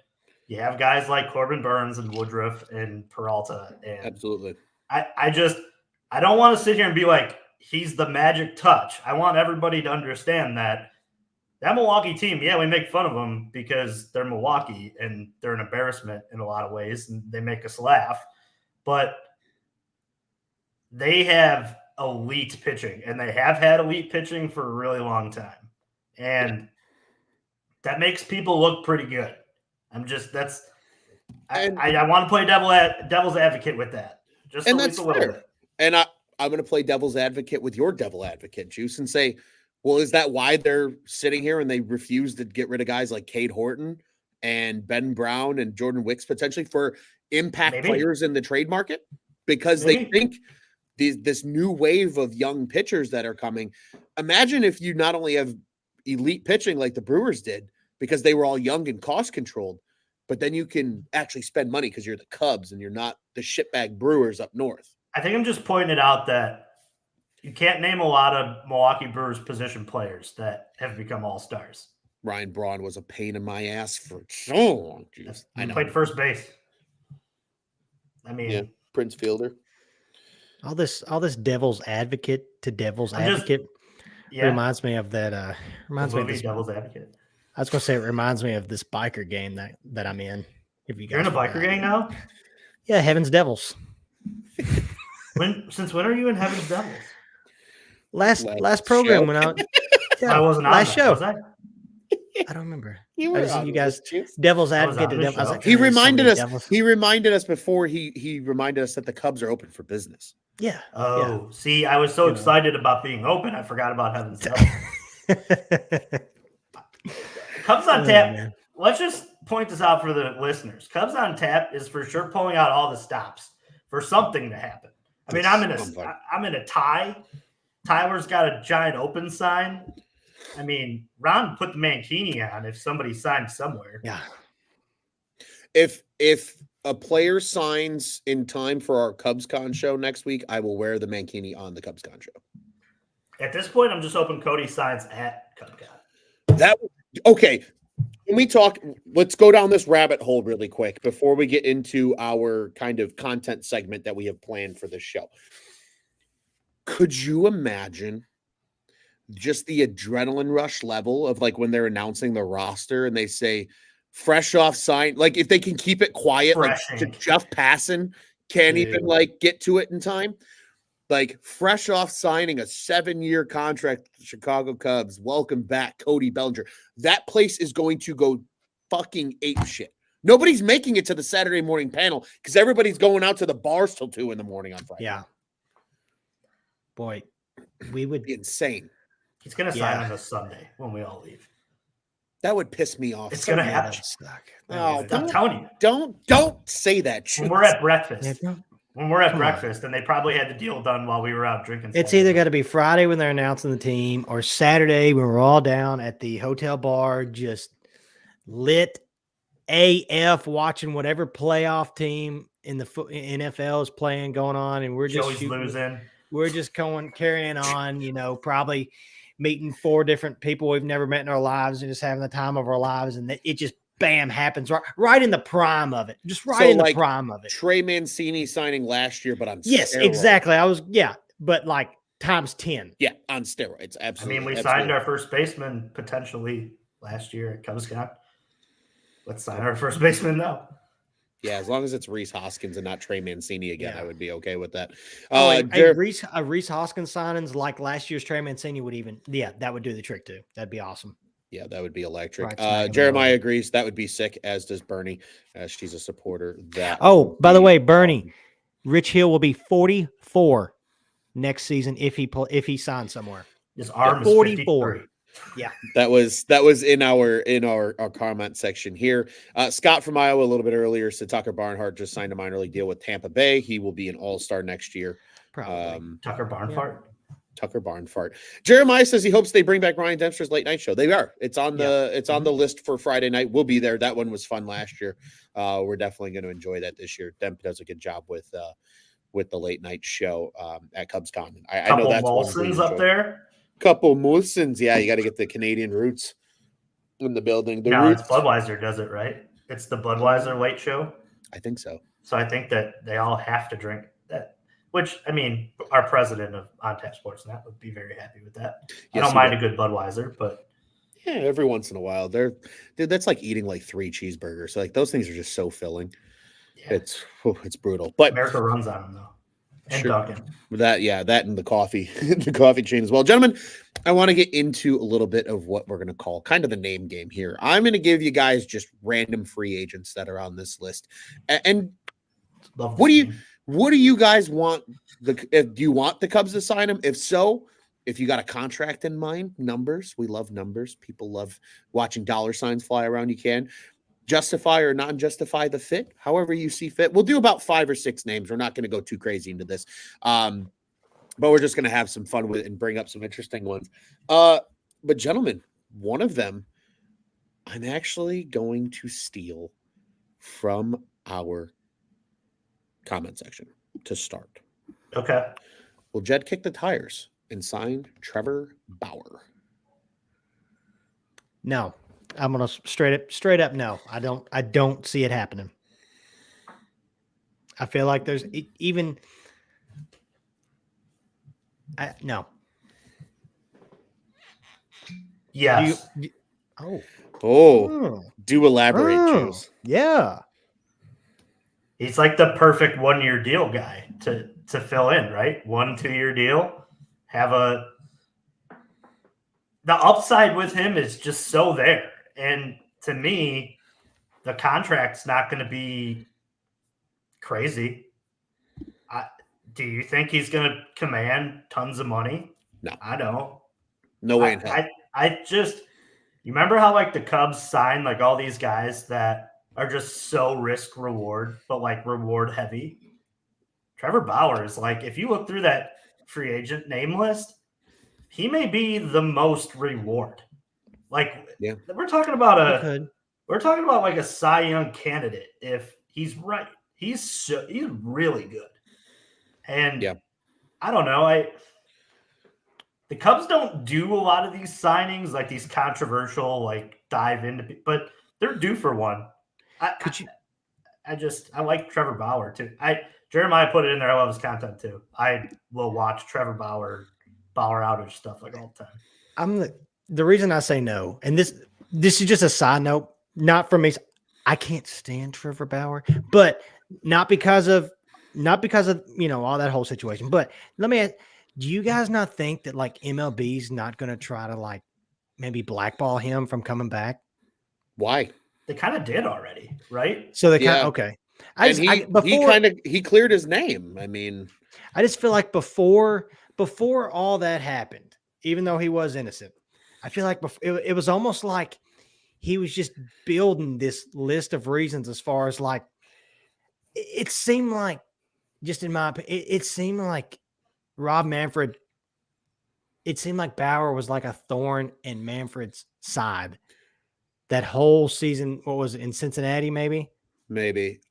you have guys like Corbin Burns and Woodruff and Peralta. And absolutely. I don't want to sit here and be like, he's the magic touch. I want everybody to understand that that Milwaukee team, yeah, we make fun of them because they're Milwaukee and they're an embarrassment in a lot of ways, and they make us laugh. But they have elite pitching, and they have had elite pitching for a really long time. And that makes people look pretty good. I want to play devil's advocate with that. Just And at least that's a little fair. bit. And I'm going to play devil's advocate with your devil advocate, Juice, and say, well, is that why they're sitting here and they refuse to get rid of guys like Cade Horton and Ben Brown and Jordan Wicks potentially for impact Maybe. players in the trade market? Because Maybe. they think this new wave of young pitchers that are coming. Imagine if you not only have elite pitching like the Brewers did because they were all young and cost controlled, but then you can actually spend money because you're the Cubs and you're not the shitbag Brewers up north. I think I'm just pointing it out that you can't name a lot of Milwaukee Brewers position players that have become all-stars. Ryan Braun was a pain in my ass for so long. Jeez, I know. Played first base. I mean, Prince Fielder. All this devil's advocate to devil's advocate reminds me of that. Reminds me of this. Devil's Advocate. I was going to say it reminds me of this biker game that I'm in. If you guys You're in a biker gang now? Yeah, Heaven's Devils. Since when are you in Heaven's Devils? Last program show. when I I wasn't on last that, show. was I? I don't remember. You I just- you guys, devil's advocate to on the devil. I was show. like, He "Oh, there's so reminded many us. devils." He reminded us before he reminded us that the Cubs are open for business. Yeah. Oh, see, I was so excited about being open, I forgot about Heaven's Devils. Cubs on Oh, Tap. man. Let's just point this out for the listeners. Cubs on Tap is for sure pulling out all the stops for something to happen. I mean, I'm in a tie. Tyler's got a giant open sign. I mean, Ron put the Mankini on if somebody signed somewhere. Yeah. If a player signs in time for our CubsCon show next week, I will wear the Mankini on the CubsCon show. At this point, I'm just hoping Cody signs at CubCon. Okay. When we talk, let's go down this rabbit hole really quick before we get into our kind of content segment that we have planned for this show. Could you imagine just the adrenaline rush level of like when they're announcing the roster and they say fresh off sign, like if they can keep it quiet, like Jeff Passan can't even like get to it in time. Like fresh off signing a 7-year contract with the Chicago Cubs. Welcome back, Cody Bellinger. That place is going to go fucking ape shit. Nobody's making it to the Saturday morning panel because everybody's going out to the bars till 2 a.m. on Friday. Yeah. Boy, we would be insane. He's going to sign on this Sunday when we all leave. That would piss me off. It's going to happen. Oh, I'm telling you. Don't say that. When we're at breakfast. Yeah, when we're at breakfast, and they probably had the deal done while we were out drinking. It's either got to be Friday when they're announcing the team or Saturday when we're all down at the hotel bar, just lit AF watching whatever playoff team in the NFL is playing going on. And we're just losing. We're just carrying on, probably meeting 4 different people we've never met in our lives and just having the time of our lives. And it just bam happens right in the prime of it. Just right in the prime of it. Trey Mancini signing last year, but on steroids. Exactly. But like times 10. Yeah, on steroids. Absolutely. I mean, we signed our first baseman potentially last year at CubsCon. Let's sign our first baseman now. Yeah, as long as it's Rhys Hoskins and not Trey Mancini again, I would be okay with that. Rhys Hoskins signings like last year's Trey Mancini that would do the trick too. That'd be awesome. Yeah, that would be electric. Jeremiah agrees. That would be sick, as does Bernie. She's a supporter. By the way, Bernie, Rich Hill will be 44 next season if he signs somewhere. His arm is 44. Yeah, that was in our comment section here. Scott from Iowa a little bit earlier said Tucker Barnhart just signed a minor league deal with Tampa Bay. He will be an all-star next year. Probably. Tucker Barnhart. Tucker Barnfart. Jeremiah says he hopes they bring back Ryan Dempster's late night show. They are. It's on the list for Friday night. We'll be there. That one was fun last year. We're definitely going to enjoy that this year. Demp does a good job with the late night show at CubsCon. I know that's Molson's up there. Couple Molsons. Yeah, you got to get the Canadian roots in the building. It's Budweiser does it, right? It's the Budweiser late show. I think so. So I think that they all have to drink that. Which, I mean, our president of On Tap Sportsnet would be very happy with that. Yes, I don't mind a good Budweiser, but Yeah, every once in a while. Dude, that's like eating like 3 cheeseburgers. So like those things are just so filling. Yeah. It's brutal. But America runs on them though. And sure, Duncan. that and the coffee, the coffee chain as well. Gentlemen, I want to get into a little bit of what we're going to call kind of the name game here. I'm going to give you guys just random free agents that are on this list. And Love what this do you game. what do you guys want do you want the Cubs to sign him? If so, if you got a contract in mind, numbers, we love numbers. People love watching dollar signs fly around. You can justify or non-justify the fit, however you see fit. We'll do about 5 or 6 names. We're not going to go too crazy into this. But we're just going to have some fun with it and bring up some interesting ones. But gentlemen, one of them I'm actually going to steal from our comment section to start. Okay. Will Jed kick the tires and sign Trevor Bauer? No, I'm gonna straight up. No, I don't see it happening. I feel like there's even. No. Yes. Do elaborate, Juice. Yeah. He's like the perfect 1-year deal guy to fill in, right? 1-2-year deal. The upside with him is just so there. And to me, the contract's not going to be crazy. Do you think he's going to command tons of money? No. I don't. No way in hell. You remember how like the Cubs signed like all these guys that are just so risk reward, but like reward heavy? Trevor Bauer is like, if you look through that free agent name list, he may be the most reward. Like, yeah, we're talking about like a Cy Young candidate if he's right. He's really good. And yeah. I don't know. The Cubs don't do a lot of these signings, like these controversial, like dive into, but they're due for one. I like Trevor Bauer too. Jeremiah put it in there. I love his content too. I will watch Trevor Bauer outage stuff like all the time. The reason I say no, and this is just a side note, not for me. I can't stand Trevor Bauer, but not because of all that whole situation. But let me ask, do you guys not think that like MLB's not going to try to like maybe blackball him from coming back? Why? They kind of did already, right? So they kind of okay. He cleared his name. I mean, I just feel like before all that happened, even though he was innocent, I feel like it was almost like he was just building this list of reasons as far as like it seemed like, just in my opinion, it seemed like Rob Manfred, it seemed like Bauer was like a thorn in Manfred's side that whole season. What was it, in Cincinnati? Maybe.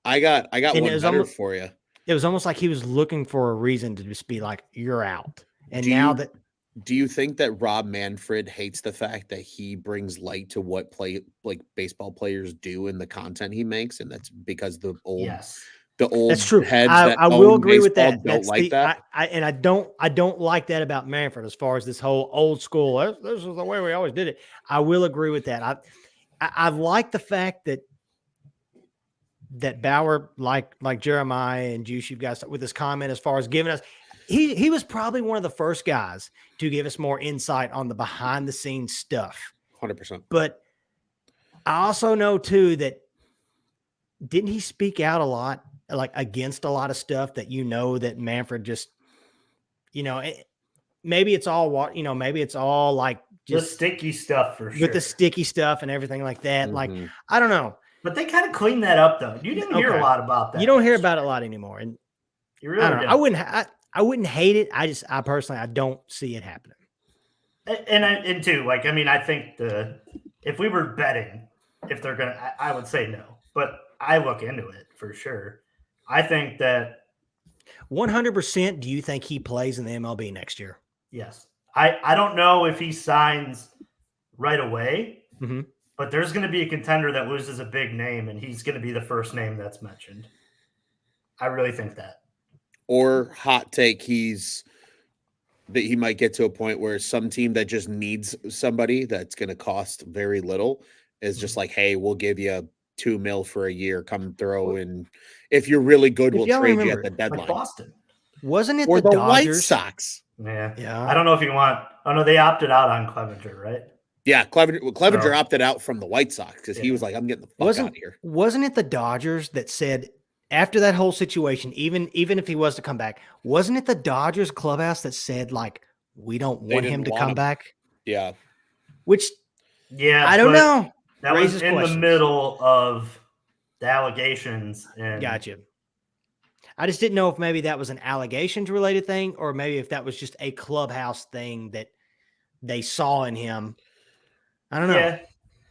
I got And one better for you. It was almost like he was looking for a reason to just be like, you're out. And do you think that Rob Manfred hates the fact that he brings light to what baseball players do in the content he makes, and that's because the old that's true. heads I will agree with that. Don't like that. I don't like that about Manfred as far as this whole old school. This is the way we always did it. I will agree with that. I like the fact that Bauer, like Jeremiah and Juice, you've got with this comment as far as giving us. He was probably one of the first guys to give us more insight on the behind the scenes stuff. 100%. But I also know too that didn't he speak out a lot, like against a lot of stuff that that Manfred just, maybe it's all maybe it's all like just the sticky stuff for sure. With the sticky stuff and everything like that. Mm-hmm. Like, I don't know. But they kind of cleaned that up though. You didn't hear a lot about that. You don't hear about it a lot anymore. And you really I wouldn't hate it. I personally, I don't see it happening. And too, like, I mean, I think if we were betting, if they're going to, I would say no, but I look into it for sure. I think that 100%. Do you think he plays in the MLB next year? Yes. I don't know if he signs right away, but there's going to be a contender that loses a big name, and he's going to be the first name that's mentioned. I really think that. Or hot take, he's that he might get to a point where some team that just needs somebody that's going to cost very little is just like, hey, we'll give you $2 million for a year. Come throw in. If you're really good, If we'll y'all trade you remember, at the Like deadline. Boston. Wasn't it Or the the White Dodgers? Sox. Yeah. I don't know if you want. Oh no, they opted out on Clevenger, right? Yeah, Clevenger So- opted out from the White Sox because he Yeah. was like, I'm getting the fuck out of here. Wasn't it the Dodgers that said after that whole situation, even if he was to come back, wasn't it the Dodgers clubhouse that said like we don't They want didn't him to want come him. back? Yeah. Which Yeah, I don't but know. That was Raises in questions. the middle of the allegations. And Gotcha. I just didn't know if maybe that was an allegations related thing or maybe if that was just a clubhouse thing that they saw in him. I don't know.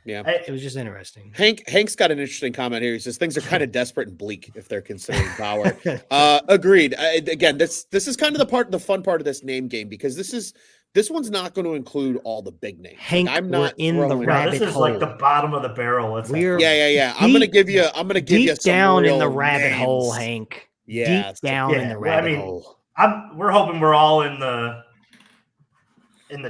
Yeah. It was just interesting. Hank's got an interesting comment here. He says things are kind of desperate and bleak if they're considering Bauer. Agreed. Again, this is kind of the fun part of this name game because this one's not going to include all the big names. Hank, I'm we're not in the throwing- no, rabbit this is hole. like the bottom of the barrel. Let's have We're- fun. Yeah. I'm gonna give you deep some down in the real rabbit hole, names. Hank. Yeah, Deep down in the well, I rabbit mean, hole. We're hoping we're all in the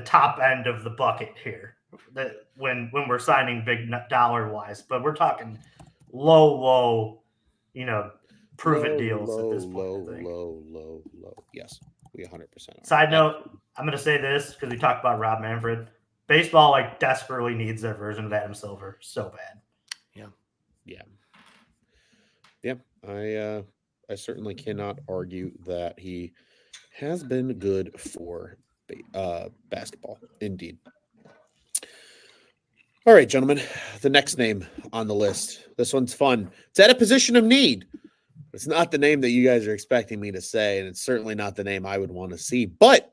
top end of the bucket here. That when we're signing big dollar wise, but we're talking low, prove it deals at this point. I think. Low. Yes, we 100%. Side note, I'm going to say this because we talked about Rob Manfred. Baseball like desperately needs their version of Adam Silver so bad. Yeah. I certainly cannot argue that he has been good for basketball. Indeed. All right, gentlemen. The next name on the list. This one's fun. It's at a position of need. It's not the name that you guys are expecting me to say, and it's certainly not the name I would want to see, but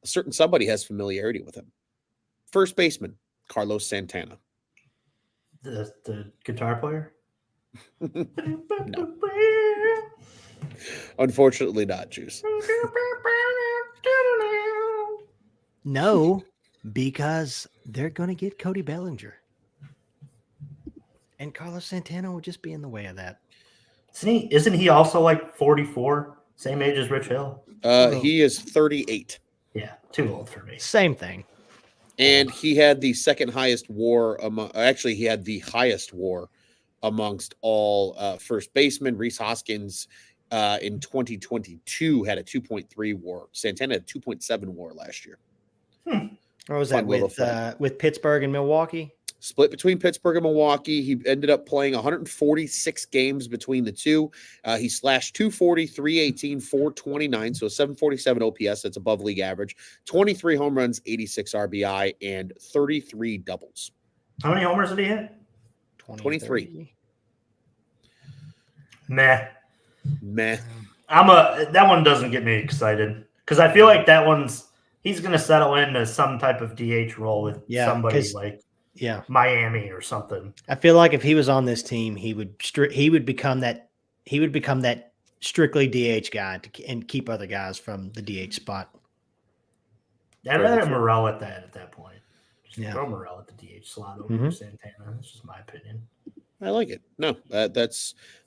a certain somebody has familiarity with him. First baseman, Carlos Santana. The guitar player? No. Unfortunately not, Juice. No, because they're going to get Cody Bellinger. And Carlos Santana will just be in the way of that. Isn't he also like 44? Same age as Rich Hill? He is 38. Yeah, too old for me. Same thing. And he had the second highest WAR he had the highest WAR amongst all first basemen. Rhys Hoskins in 2022 had a 2.3 WAR. Santana had 2.7 WAR last year. Or was that with Pittsburgh and Milwaukee? Split between Pittsburgh and Milwaukee. He ended up playing 146 games between the two. He slashed 240, 318, 429, so 747 OPS. That's above league average. 23 home runs, 86 RBI, and 33 doubles. How many homers did he hit? 23. Meh. That one doesn't get me excited because I feel like he's going to settle into some type of DH role with somebody like Miami or something. I feel like if he was on this team, he would become that strictly DH guy and keep other guys from the DH spot. I'd rather have Morel at that point. Just throw Morel at the DH slot over Santana. That's just my opinion. I like it. No,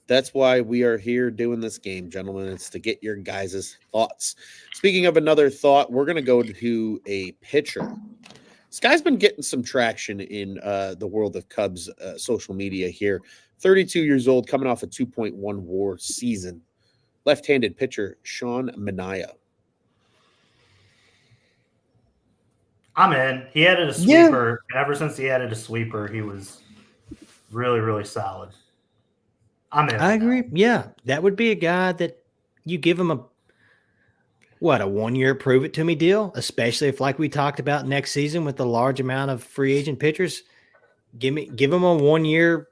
that's why we are here doing this game, gentlemen. It's to get your guys' thoughts. Speaking of another thought, we're going to go to a pitcher. This guy's been getting some traction in the world of Cubs social media here. 32 years old, coming off a 2.1 WAR season. Left-handed pitcher, Sean Manaea. I'm in. He added a sweeper. And ever since he added a sweeper, he was really, really solid. I'm in. I agree. Yeah, that would be a guy that you give him a 1-year prove it to me deal, especially if, like we talked about next season with the large amount of free agent pitchers. Give him a 1 year,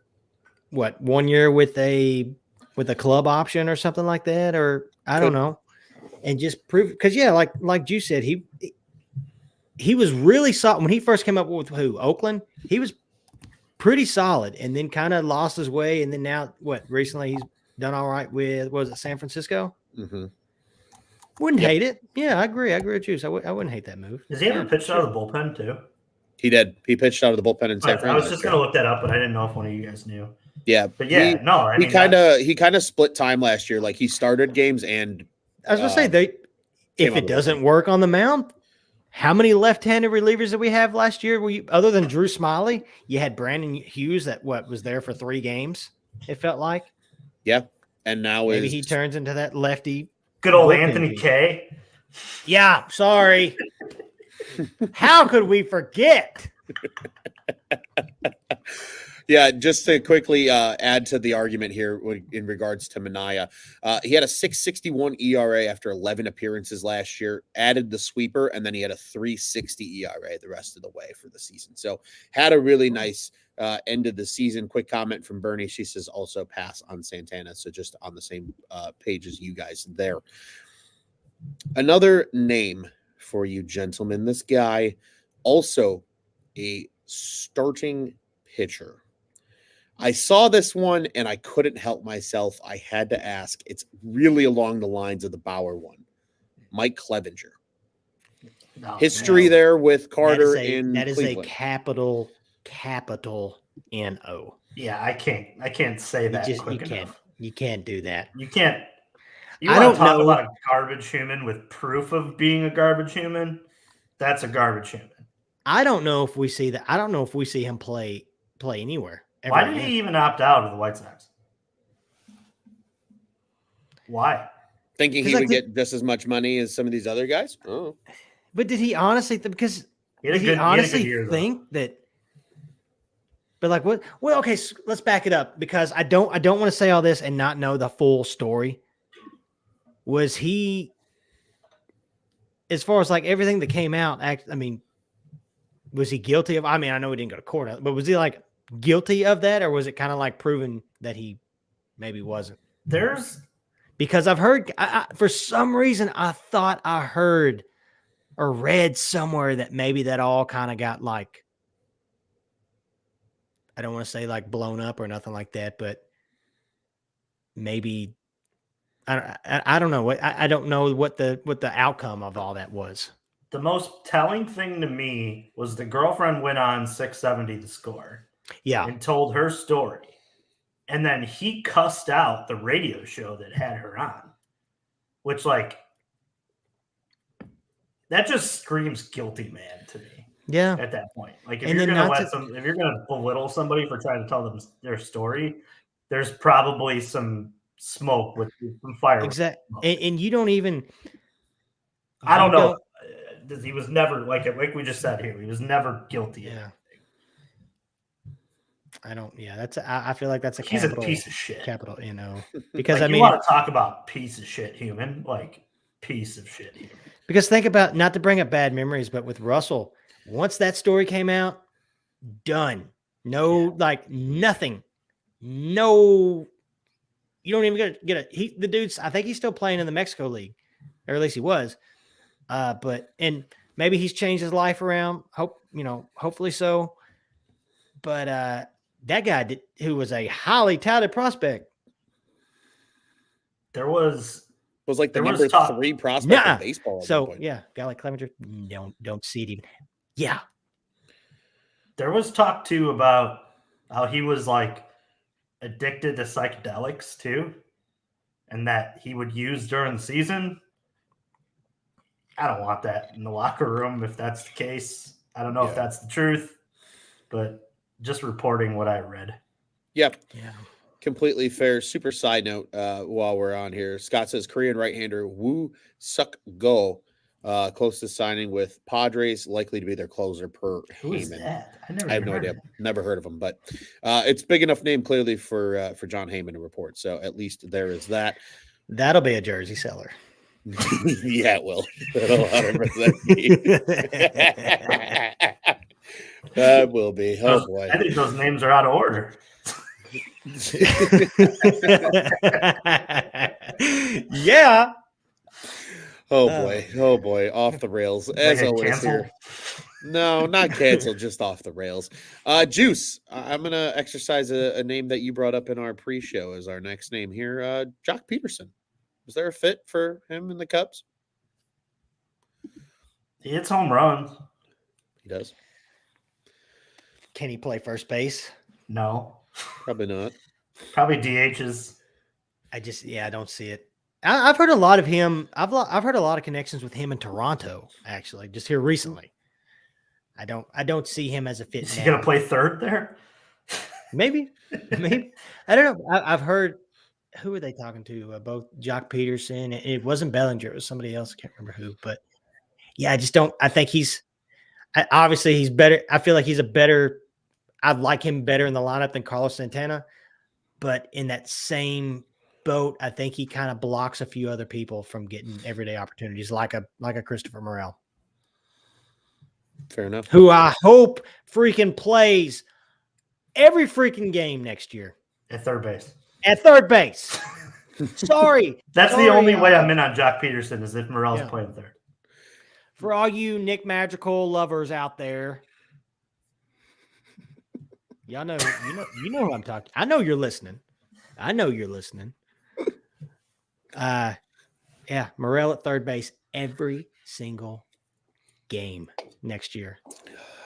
1 year with a club option or something like that, or I don't know, and just prove because like you said, he was really solid when he first came up with Oakland. He was pretty solid, and then kind of lost his way, and then now recently he's done all right with San Francisco. Mm-hmm. Wouldn't hate it. Yeah, I agree. I agree with Juice. I wouldn't hate that move. Does he ever pitch out of the bullpen too? He did. He pitched out of the bullpen in San Francisco. I was just going to look that up, but I didn't know if one of you guys knew. Yeah, but he kind of split time last year. Like he started games and I was going to say if it doesn't work on the mound, how many left-handed relievers did we have last year? Other than Drew Smiley, you had Brandon Hughes that was there for 3 games. It felt like. Yeah, and now Maybe he turns into that lefty. Good old bullpen Anthony piece. K. Yeah, sorry. How could we forget? Yeah, just to quickly add to the argument here in regards to Minaya, he had a 6.61 ERA after 11 appearances last year, added the sweeper, and then he had a 3.60 ERA the rest of the way for the season. So had a really nice end of the season. Quick comment from Bernie. She says also pass on Santana. So just on the same page as you guys there. Another name for you gentlemen. This guy also a starting pitcher. I saw this one and I couldn't help myself. I had to ask. It's really along the lines of the Bauer one. Mike Clevenger. No, History there with Carter that is Cleveland. a capital N-O. Yeah, I can't say that quick can't. enough. You can't do that. You can't. You I want don't to talk know. about a garbage human with proof of being a garbage human? That's a garbage human. I don't know if we see that. I don't know if we see him play anywhere. Why did he even opt out of the White Sox? Why? Thinking he would get just as much money as some of these other guys? Oh. But did he honestly because He did he honestly think that? But like what? Well, okay, so let's back it up because I don't want to say all this and not know the full story. Was he, as far as like everything that came out? I mean, was he guilty of? I mean, I know he didn't go to court, but was he like guilty of that, or was it kind of like proven that he maybe wasn't? Because I've heard for some reason I thought I heard or read somewhere that maybe that all kind of got like, I don't want to say like blown up or nothing like that, but maybe I don't know what I don't know what the outcome of all that was. The most telling thing to me was the girlfriend went on 670 The Score. Yeah. And told her story. And then he cussed out the radio show that had her on, which like that just screams guilty man to me. Yeah. At that point, like if you're gonna if you're gonna belittle somebody for trying to tell them their story, there's probably some smoke with some fire. Exactly. And you don't even. I don't know. He was never like we just said here. He was never guilty. Yeah. I don't. Yeah, that's. I feel like that's a. He's a piece of shit. Capital, because like, I mean, you want to talk about piece of shit human, like piece of shit human. Because think about, not to bring up bad memories, but with Russell, once that story came out, done. No, like nothing. No, you don't even get a. The dude's. I think he's still playing in the Mexico League, or at least he was. And maybe he's changed his life around. Hopefully so. But that guy who was a highly touted prospect. It was like the number 3 prospect in baseball. So yeah, guy like Clevenger, don't see it even. Yeah. There was talk too about how he was like addicted to psychedelics too, and that he would use during the season. I don't want that in the locker room if that's the case. I don't know if that's the truth, but just reporting what I read. Yep. Yeah. Completely fair. Super side note while we're on here. Scott says Korean right-hander Woo Suk Go close to signing with Padres, likely to be their closer per Who is Heyman. that? I have no idea. Never heard of him, but it's big enough name clearly for John Heyman to report. So at least there is that. That'll be a jersey seller. Yeah, it will. That'll 100% be. That will be. Oh boy. I think those names are out of order. Yeah. Oh boy. Off the rails. As always here. No, not canceled, just off the rails. Juice. I'm gonna exercise a name that you brought up in our pre-show as our next name here. Jock Peterson. Was there a fit for him in the Cubs? He hits home runs. He does. Can he play first base? No. Probably not. Probably DHs. I don't see it. I've heard a lot of him. I've heard a lot of connections with him in Toronto, actually, just here recently. I don't see him as a fit Is he now. going to play third there? Maybe. I don't know. I've heard. Who are they talking to? Both Jock Peterson. It wasn't Bellinger. It was somebody else. I can't remember who. But yeah, I just don't. I think obviously he's better. I feel like he's a better. I'd like him better in the lineup than Carlos Santana. But in that same boat, I think he kind of blocks a few other people from getting everyday opportunities, like a Christopher Morel, Fair enough. who I hope freaking plays every freaking game next year At third base. at third base. Sorry. That's Sorry, the only way I'm in on Jock Peterson is if Morel's Yeah. playing third. For all you Nick Magical lovers out there, y'all know, you know who I'm talking. I know you're listening. Yeah, Morel at third base every single game next year.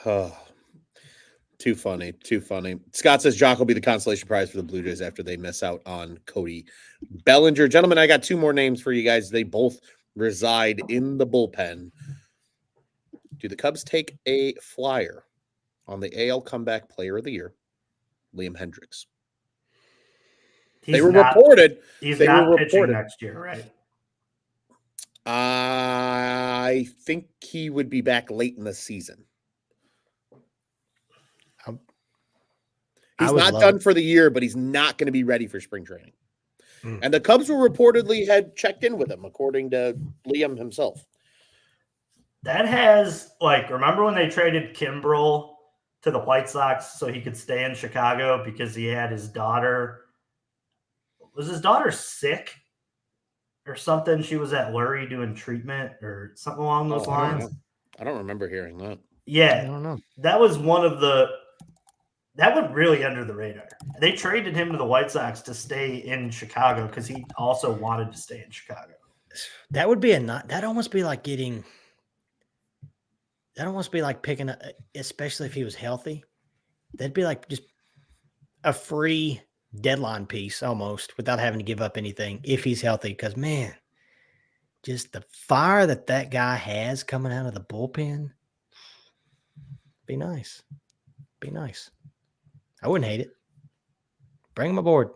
Oh, too funny. Scott says Jock will be the consolation prize for the Blue Jays after they miss out on Cody Bellinger. Gentlemen, I got two more names for you guys. They both reside in the bullpen. Do the Cubs take a flyer on the AL Comeback Player of the Year, Liam Hendricks? They were reported. He's They not were pitching reported. next year, right? I think he would be back late in the season. He's not done for the year, but he's not going to be ready for spring training. And the Cubs were reportedly had checked in with him, according to Liam himself. That has, remember when they traded Kimbrel to the White Sox so he could stay in Chicago because he had his daughter? Was his daughter sick or something? She was at Lurie doing treatment or something along those lines. I don't remember hearing that. Yeah. I don't know. That was that went really under the radar. They traded him to the White Sox to stay in Chicago because he also wanted to stay in Chicago. That would be that almost be like getting. That almost be like picking up, especially if he was healthy. That'd be like just a free deadline piece almost without having to give up anything if he's healthy. Because, man, just the fire that guy has coming out of the bullpen, be nice. I wouldn't hate it. Bring him aboard.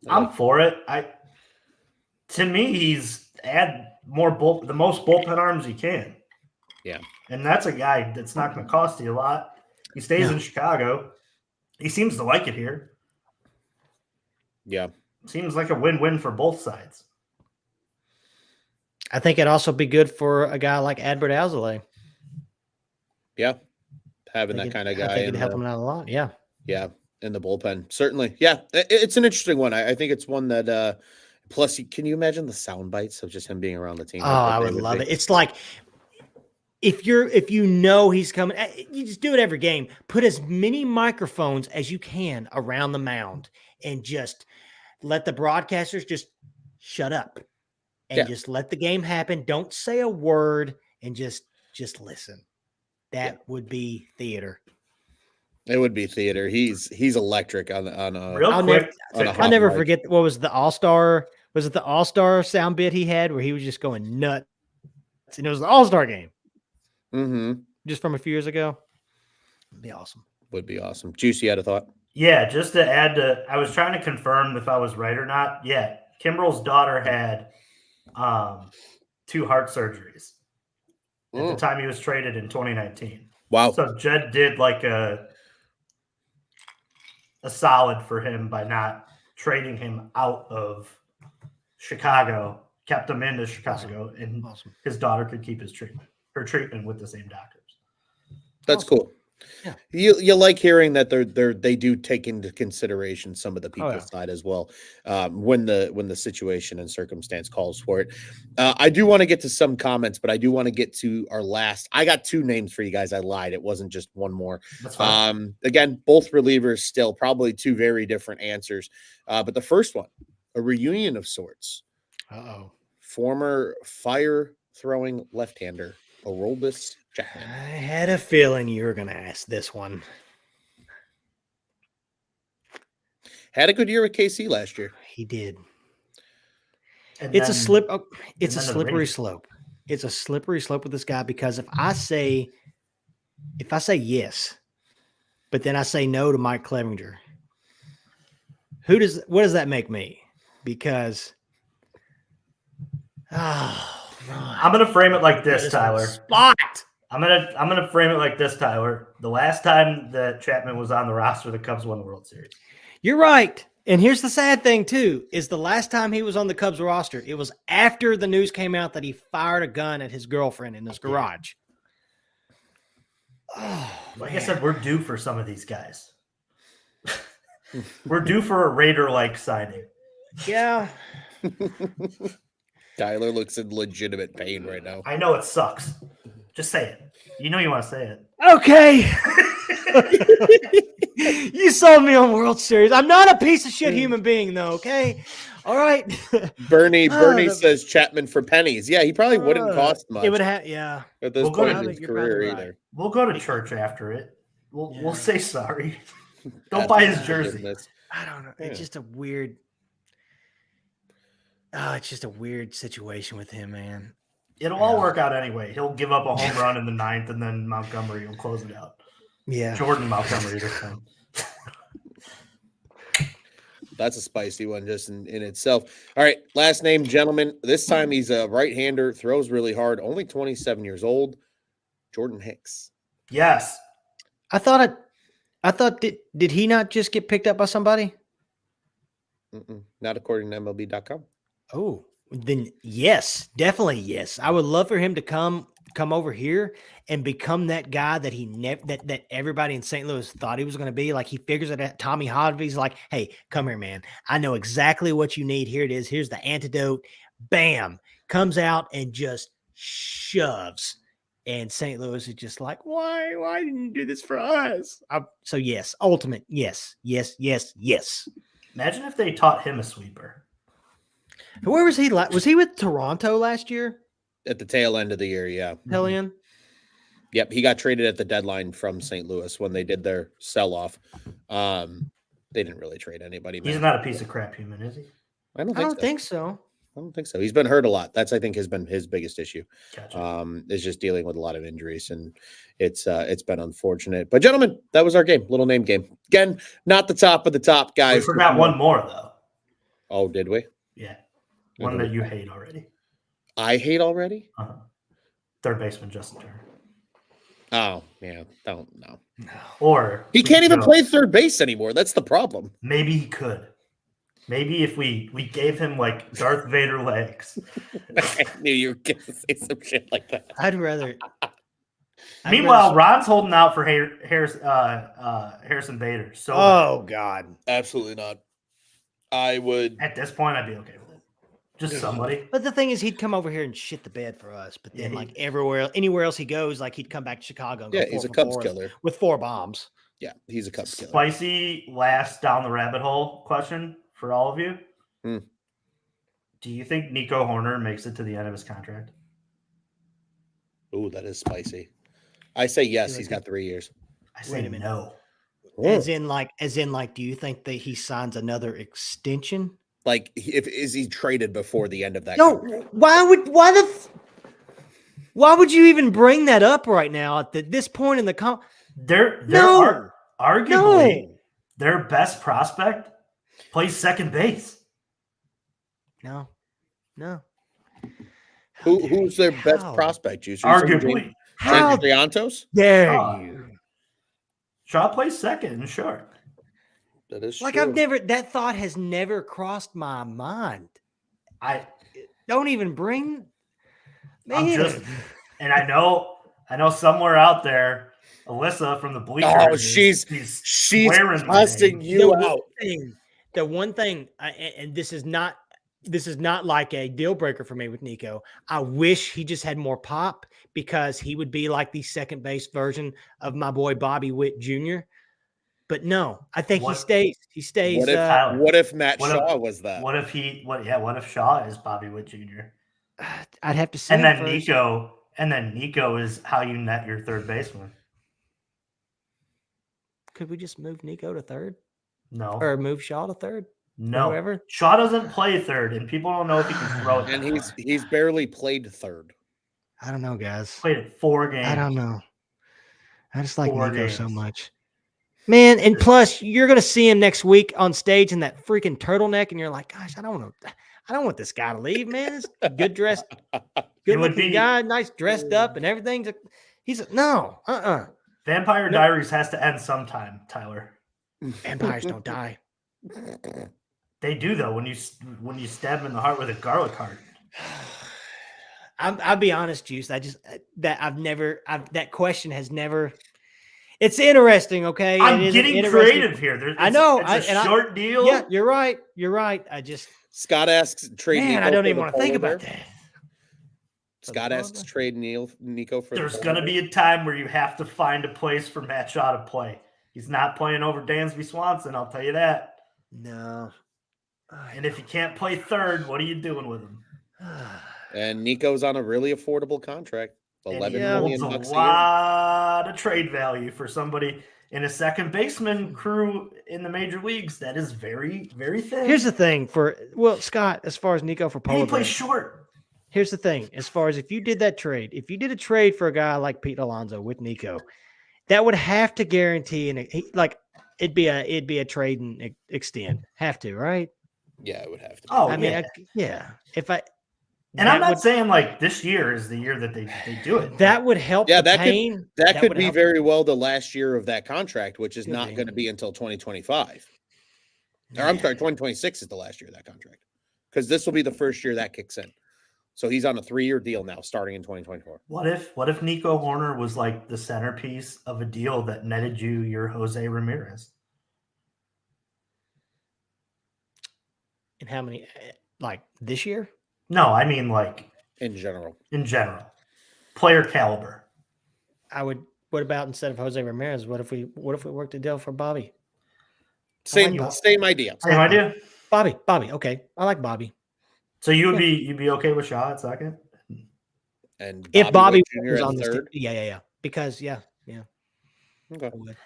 I'm for it. To me, he's add the most bullpen arms he can. Yeah. And that's a guy that's not going to cost you a lot. He stays in Chicago. He seems to like it here. Yeah. Seems like a win-win for both sides. I think it'd also be good for a guy like Adbert Alzolay. Yeah. Having that kind of guy. I think it'd help him out a lot. Yeah. Yeah. In the bullpen. Certainly. Yeah. It's an interesting one. I think it's one that, plus, can you imagine the sound bites of just him being around the team? Oh, I would love it. It's like, if you know he's coming, you just do it every game. Put as many microphones as you can around the mound and just let the broadcasters just shut up and just let the game happen. Don't say a word and just listen. That would be theater. It would be theater. He's electric on a Real quick. I'll never forget. What was the All-Star? Was it the All-Star sound bit he had where he was just going nuts? And it was the All-Star game. Mm-hmm. Just from a few years ago. It'd be awesome. Would be awesome. Juicy had a thought. Yeah, just to add to, I was trying to confirm if I was right or not. Yeah, Kimbrel's daughter had 2 heart surgeries at the time he was traded in 2019. Wow. So Jed did like a solid for him by not trading him out of Chicago, kept him into Chicago, and his daughter could keep her treatment with the same doctors. That's cool. Yeah. You like hearing that they do take into consideration some of the people's side as well, when the situation and circumstance calls for it. I do want to get to some comments, but I do want to get to our last. I got 2 names for you guys. I lied. It wasn't just one more. That's fine. Again, both relievers still probably 2 very different answers. But the first one, a reunion of sorts. Former fire throwing left-hander Aroldis Chapman. I had a feeling you were going to ask this one. Had a good year with KC last year. He did. And It's a then- slip. Oh, it's a then the slippery Rangers. slope. It's a slippery slope with this guy because if I say yes, but then I say no to Mike Clevinger, what does that make me? Because I'm gonna frame it like this, Tyler. Spot. I'm gonna frame it like this, Tyler. The last time that Chapman was on the roster, the Cubs won the World Series. You're right. And here's the sad thing too: is the last time he was on the Cubs roster, it was after the news came out that he fired a gun at his girlfriend in his garage. Oh, Like man. I said, we're due for some of these guys. We're due for a Raider-like signing. Yeah. Tyler looks in legitimate pain right now. I know it sucks. Just say it. You know you want to say it. Okay. You sold me on World Series. I'm not a piece of shit human being, though. Okay. All right. Bernie the- says Chapman for pennies. Yeah, he probably wouldn't cost much It would have. Yeah. at this We'll go point to- in his you're probably career right. either. We'll go to church after it. We'll Yeah. say sorry. Don't buy his That's jersey. goodness. I don't know. It's Yeah. just a weird. Oh, it's just a weird situation with him, man. It'll all work out anyway. He'll give up a home run in the ninth, and then Montgomery will close it out. Yeah. Jordan Montgomery this time. That's a spicy one just in itself. All right, last name, gentlemen. This time he's a right-hander, throws really hard, only 27 years old. Jordan Hicks. Yes. I thought did he not just get picked up by somebody? Not according to MLB.com. Oh, then yes, definitely yes. I would love for him to come over here and become that guy that he that everybody in St. Louis thought he was going to be. Like he figures it out. Tommy Hodvey's like, hey, come here, man. I know exactly what you need. Here it is. Here's the antidote. Bam. Comes out and just shoves. And St. Louis is just like, why didn't you do this for us? So yes, ultimate, yes. Imagine if they taught him a sweeper. Where was he? Was he with Toronto last year? At the tail end of the year, yeah. Hellion? Yep, he got traded at the deadline from St. Louis when they did their sell-off. They didn't really trade anybody. He's man. not a piece of crap human, is he? I don't I think don't so. think so. I don't think so. He's been hurt a lot. That's I think has been his biggest issue. Gotcha. Is just dealing with a lot of injuries, and it's been unfortunate. But gentlemen, that was our game, little name game. Again, not the top of the top We guys. forgot one more though. Oh, did we? Yeah, one that you hate already. I hate already. Third baseman Justin Turner. Oh yeah, don't know. Or He can't even no, play third base anymore. That's the problem. Maybe he could. Maybe if we gave him like Darth Vader legs. I knew you were gonna say some shit like that. I'd rather. Meanwhile, Ron's holding out for Harrison Bader. So Oh God. Absolutely not. I would. at this point, I'd be okay with it. Just somebody. But the thing is, he'd come over here and shit the bed for us. But then, Yeah, like anywhere else he goes, like he'd come back to Chicago. And go Yeah, 4 he's a for Cubs 4 killer. with 4 bombs. Yeah, he's a Cubs killer. Spicy last down the rabbit hole question for all of you. Hmm. Do you think Nico Horner makes it to the end of his contract? Ooh, that is spicy. I say yes. like He's got 3 years. I Wait say a minute. no. As in, like, do you think that he signs another extension? Like, is he traded before the end of that? No. contract? Why would you even bring that up right now at this point in the They're No. arguably No. their best prospect plays second base. No. How dare Who's you? their best How prospect? You Arguably. How Triantos? dare Ah. you? Shaw plays second and short. That is Like true. that thought has never crossed my mind. I Don't even bring. I'm Man. just and I know somewhere out there, Alyssa from the Bleachers. Oh, is- she's swearing my cussing name. you out. The one thing, and this is not like a deal breaker for me with Nico. I wish he just had more pop because he would be like the second base version of my boy Bobby Witt Jr. But no, I think he What- stays. He stays. Tyler, What if Matt what if- Shaw was that? What if Shaw is Bobby Witt Jr. I'd have to see. And him then first. Nico is how you net your third baseman. Could we just move Nico to third No. or move Shaw to third? No. whoever? Shaw doesn't play third, and people don't know if he can throw it. And that far. he's barely played third. I don't know, guys. Played it 4 games. I don't know. I just like 4 Nico so games. much. Man, and plus you're gonna see him next week on stage in that freaking turtleneck, and you're like, gosh, I don't want this guy to leave, man. This good dressed, good would looking be- guy, nice dressed up and everything. He's no, Vampire No. Diaries has to end sometime, Tyler. Vampires don't die. They do though when you stab him in the heart with a garlic heart. I'll be honest, Juice. That question has never. It's interesting, okay? I'm It is getting interesting- creative here. I know, It's a and short deal. Yeah, you're right. You're right. I just Scott asks trade. man, Nico I don't for even the want to think polar about bear. that. Scott asks trade Nico for. There's the going to polar be a time where you have to find a place for Matt Shaw to play. He's not playing over Dansby Swanson, I'll tell you that. No. And if you can't play third, what are you doing with him? bear. And Nico's on a really affordable contract, And he 11 Yeah. million holds bucks a a year. lot of trade value for somebody in a second baseman crew in the major leagues. That is very, very thin. Here's the thing Scott, as far as Nico for and he polar plays bear, short. here's the thing. As far as if you did that trade, if you did a trade for a guy like Pete Alonso with Nico, that would have to guarantee it'd be a trade and extend. Have to, right? Yeah, it would have to. Oh, I mean, yeah. If I And I'm that not would- saying like this year is the year that they do it. that would help. Yeah, the that could- pain. That could would be help. very well the last year of that contract, which is Could not be. going to be until 2025. Or I'm sorry, 2026 is the last year of that contract because this will be the first year that kicks in. So he's on a 3-year deal now, starting in 2024. What if Nico Horner was like the centerpiece of a deal that netted you your Jose Ramirez? And how many? Like this year? No, I mean like In general, in general, player caliber. I would. What about instead of Jose Ramirez? What if we worked a deal for Bobby? same like same idea. Same idea. Bobby. Okay, I like Bobby. So you'd be okay with Shaw at second? And If Bobby Witt Jr. was at on this, third. yeah. Because yeah. Okay. I would.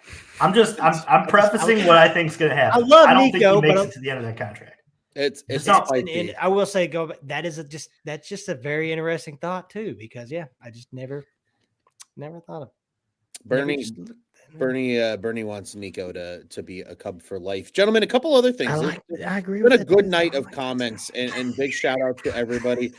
I'm prefacing what I think is going to happen. I love don't Nico, think he but makes it to the end of that contract. It's It's not not- And I will say, that's just a very interesting thought too, because I just never thought of Bernie wants Nico to be a Cub for life. Gentlemen, a couple other things. I agree It's with been a it. good night of comments and big shout out to everybody.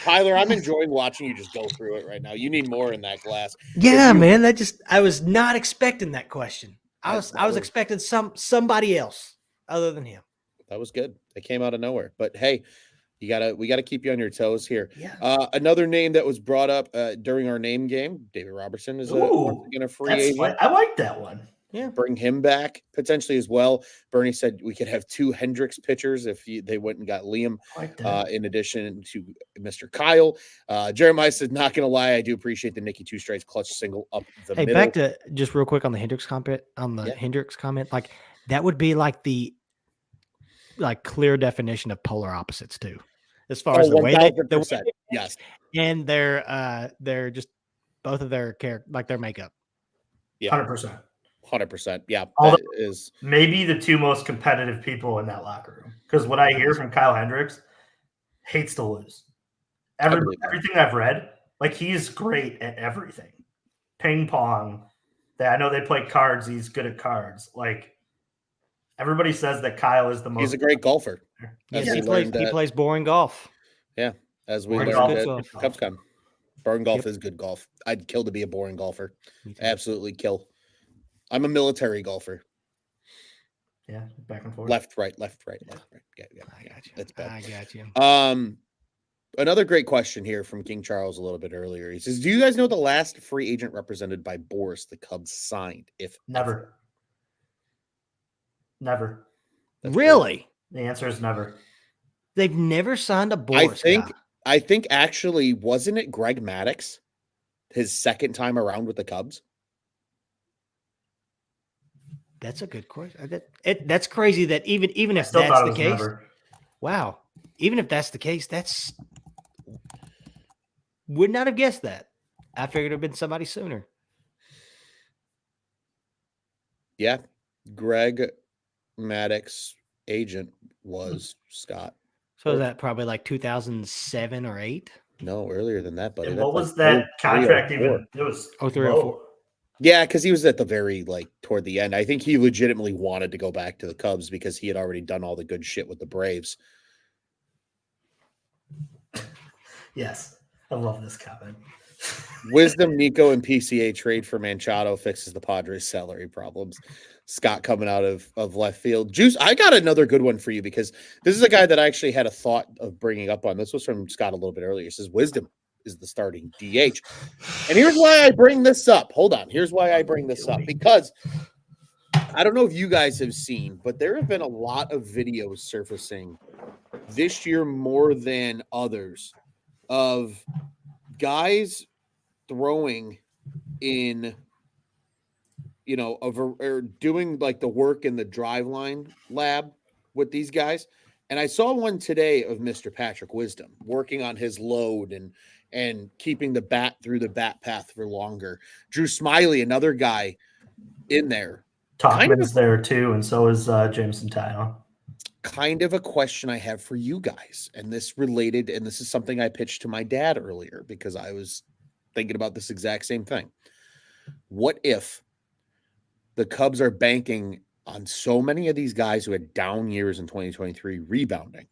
Tyler, I'm enjoying watching you just go through it right now. You need more in that glass. Yeah, you- man. I was not expecting that question. I was was- expecting somebody else other than him. That was good. They came out of nowhere. But hey, we gotta keep you on your toes here. Yeah. Another name that was brought up during our name game, David Robertson is once again a free agent. I like that one. Yeah. Bring him back potentially as well. Bernie said we could have 2 Hendricks pitchers if they went and got Liam I like that. in addition to Mr. Kyle. Jeremiah said, not going to lie, I do appreciate the Nicky Two Strikes clutch single up the Hey, middle. back to just real quick on the Hendricks comment. Yeah. Hendricks comment, like that would be like the clear definition of polar opposites too, as far as the way they 1000%. Yes. and they're just both of their character, like their makeup. Yeah. 100%. 100%. Yeah. Although- That is Maybe the 2 most competitive people in that locker room. Because what I hear from Kyle Hendricks, hates to lose. believe that. Everything I've read, like he's great at everything. Ping pong. I know they play cards. He's good at cards. Like everybody says that Kyle is the most. he's a great golfer. Yes, As he we plays. learned He at- plays boring golf. As we Boring learned golf at is good golf. CubsCon. Boring golf Yep. is good golf. I'd kill to be a boring golfer. Me too. Absolutely kill. I'm a military golfer. Yeah, back and forth. Left, right, left, right, left, right. Yeah. I got you. That's bad. I got you. Another great question here from King Charles a little bit earlier. He says, do you guys know the last free agent represented by Boris the Cubs signed? If Never. Never. That's Really? The answer is never. They've never signed a Boris guy. I think actually, wasn't it Greg Maddux his second time around with the Cubs? That's a good question. That's crazy that even I if still that's thought it the was case, never. wow. Even if that's the case, would not have guessed that. I figured it'd have been somebody sooner. Yeah. Greg Maddux agent was Scott. So is that probably like 2007 or 8? No, earlier than that, buddy. And That's what like was that 03, contract 04. even? It was 03, low. 04. Yeah, because he was at the very toward the end. I think he legitimately wanted to go back to the Cubs because he had already done all the good shit with the Braves. Yes, I love this comment. Wisdom, Nico, and PCA trade for Machado fixes the Padres' salary problems. Scott coming out of left field. Juice, I got another good one for you because this is a guy that I actually had a thought of bringing up on. This was from Scott a little bit earlier. He says Wisdom is the starting DH. And here's why I bring this up. Hold on. Here's why I bring this up. Because I don't know if you guys have seen, but there have been a lot of videos surfacing this year more than others of guys throwing in, or doing like the work in the driveline lab with these guys. And I saw one today of Mr. Patrick Wisdom working on his load and keeping the bat through the bat path for longer. Drew Smiley, another guy in there. Talkman's there too, and so is Jameson Taillon. Kind of a question I have for you guys, and this is something I pitched to my dad earlier because I was thinking about this exact same thing. What if the Cubs are banking on so many of these guys who had down years in 2023 rebounding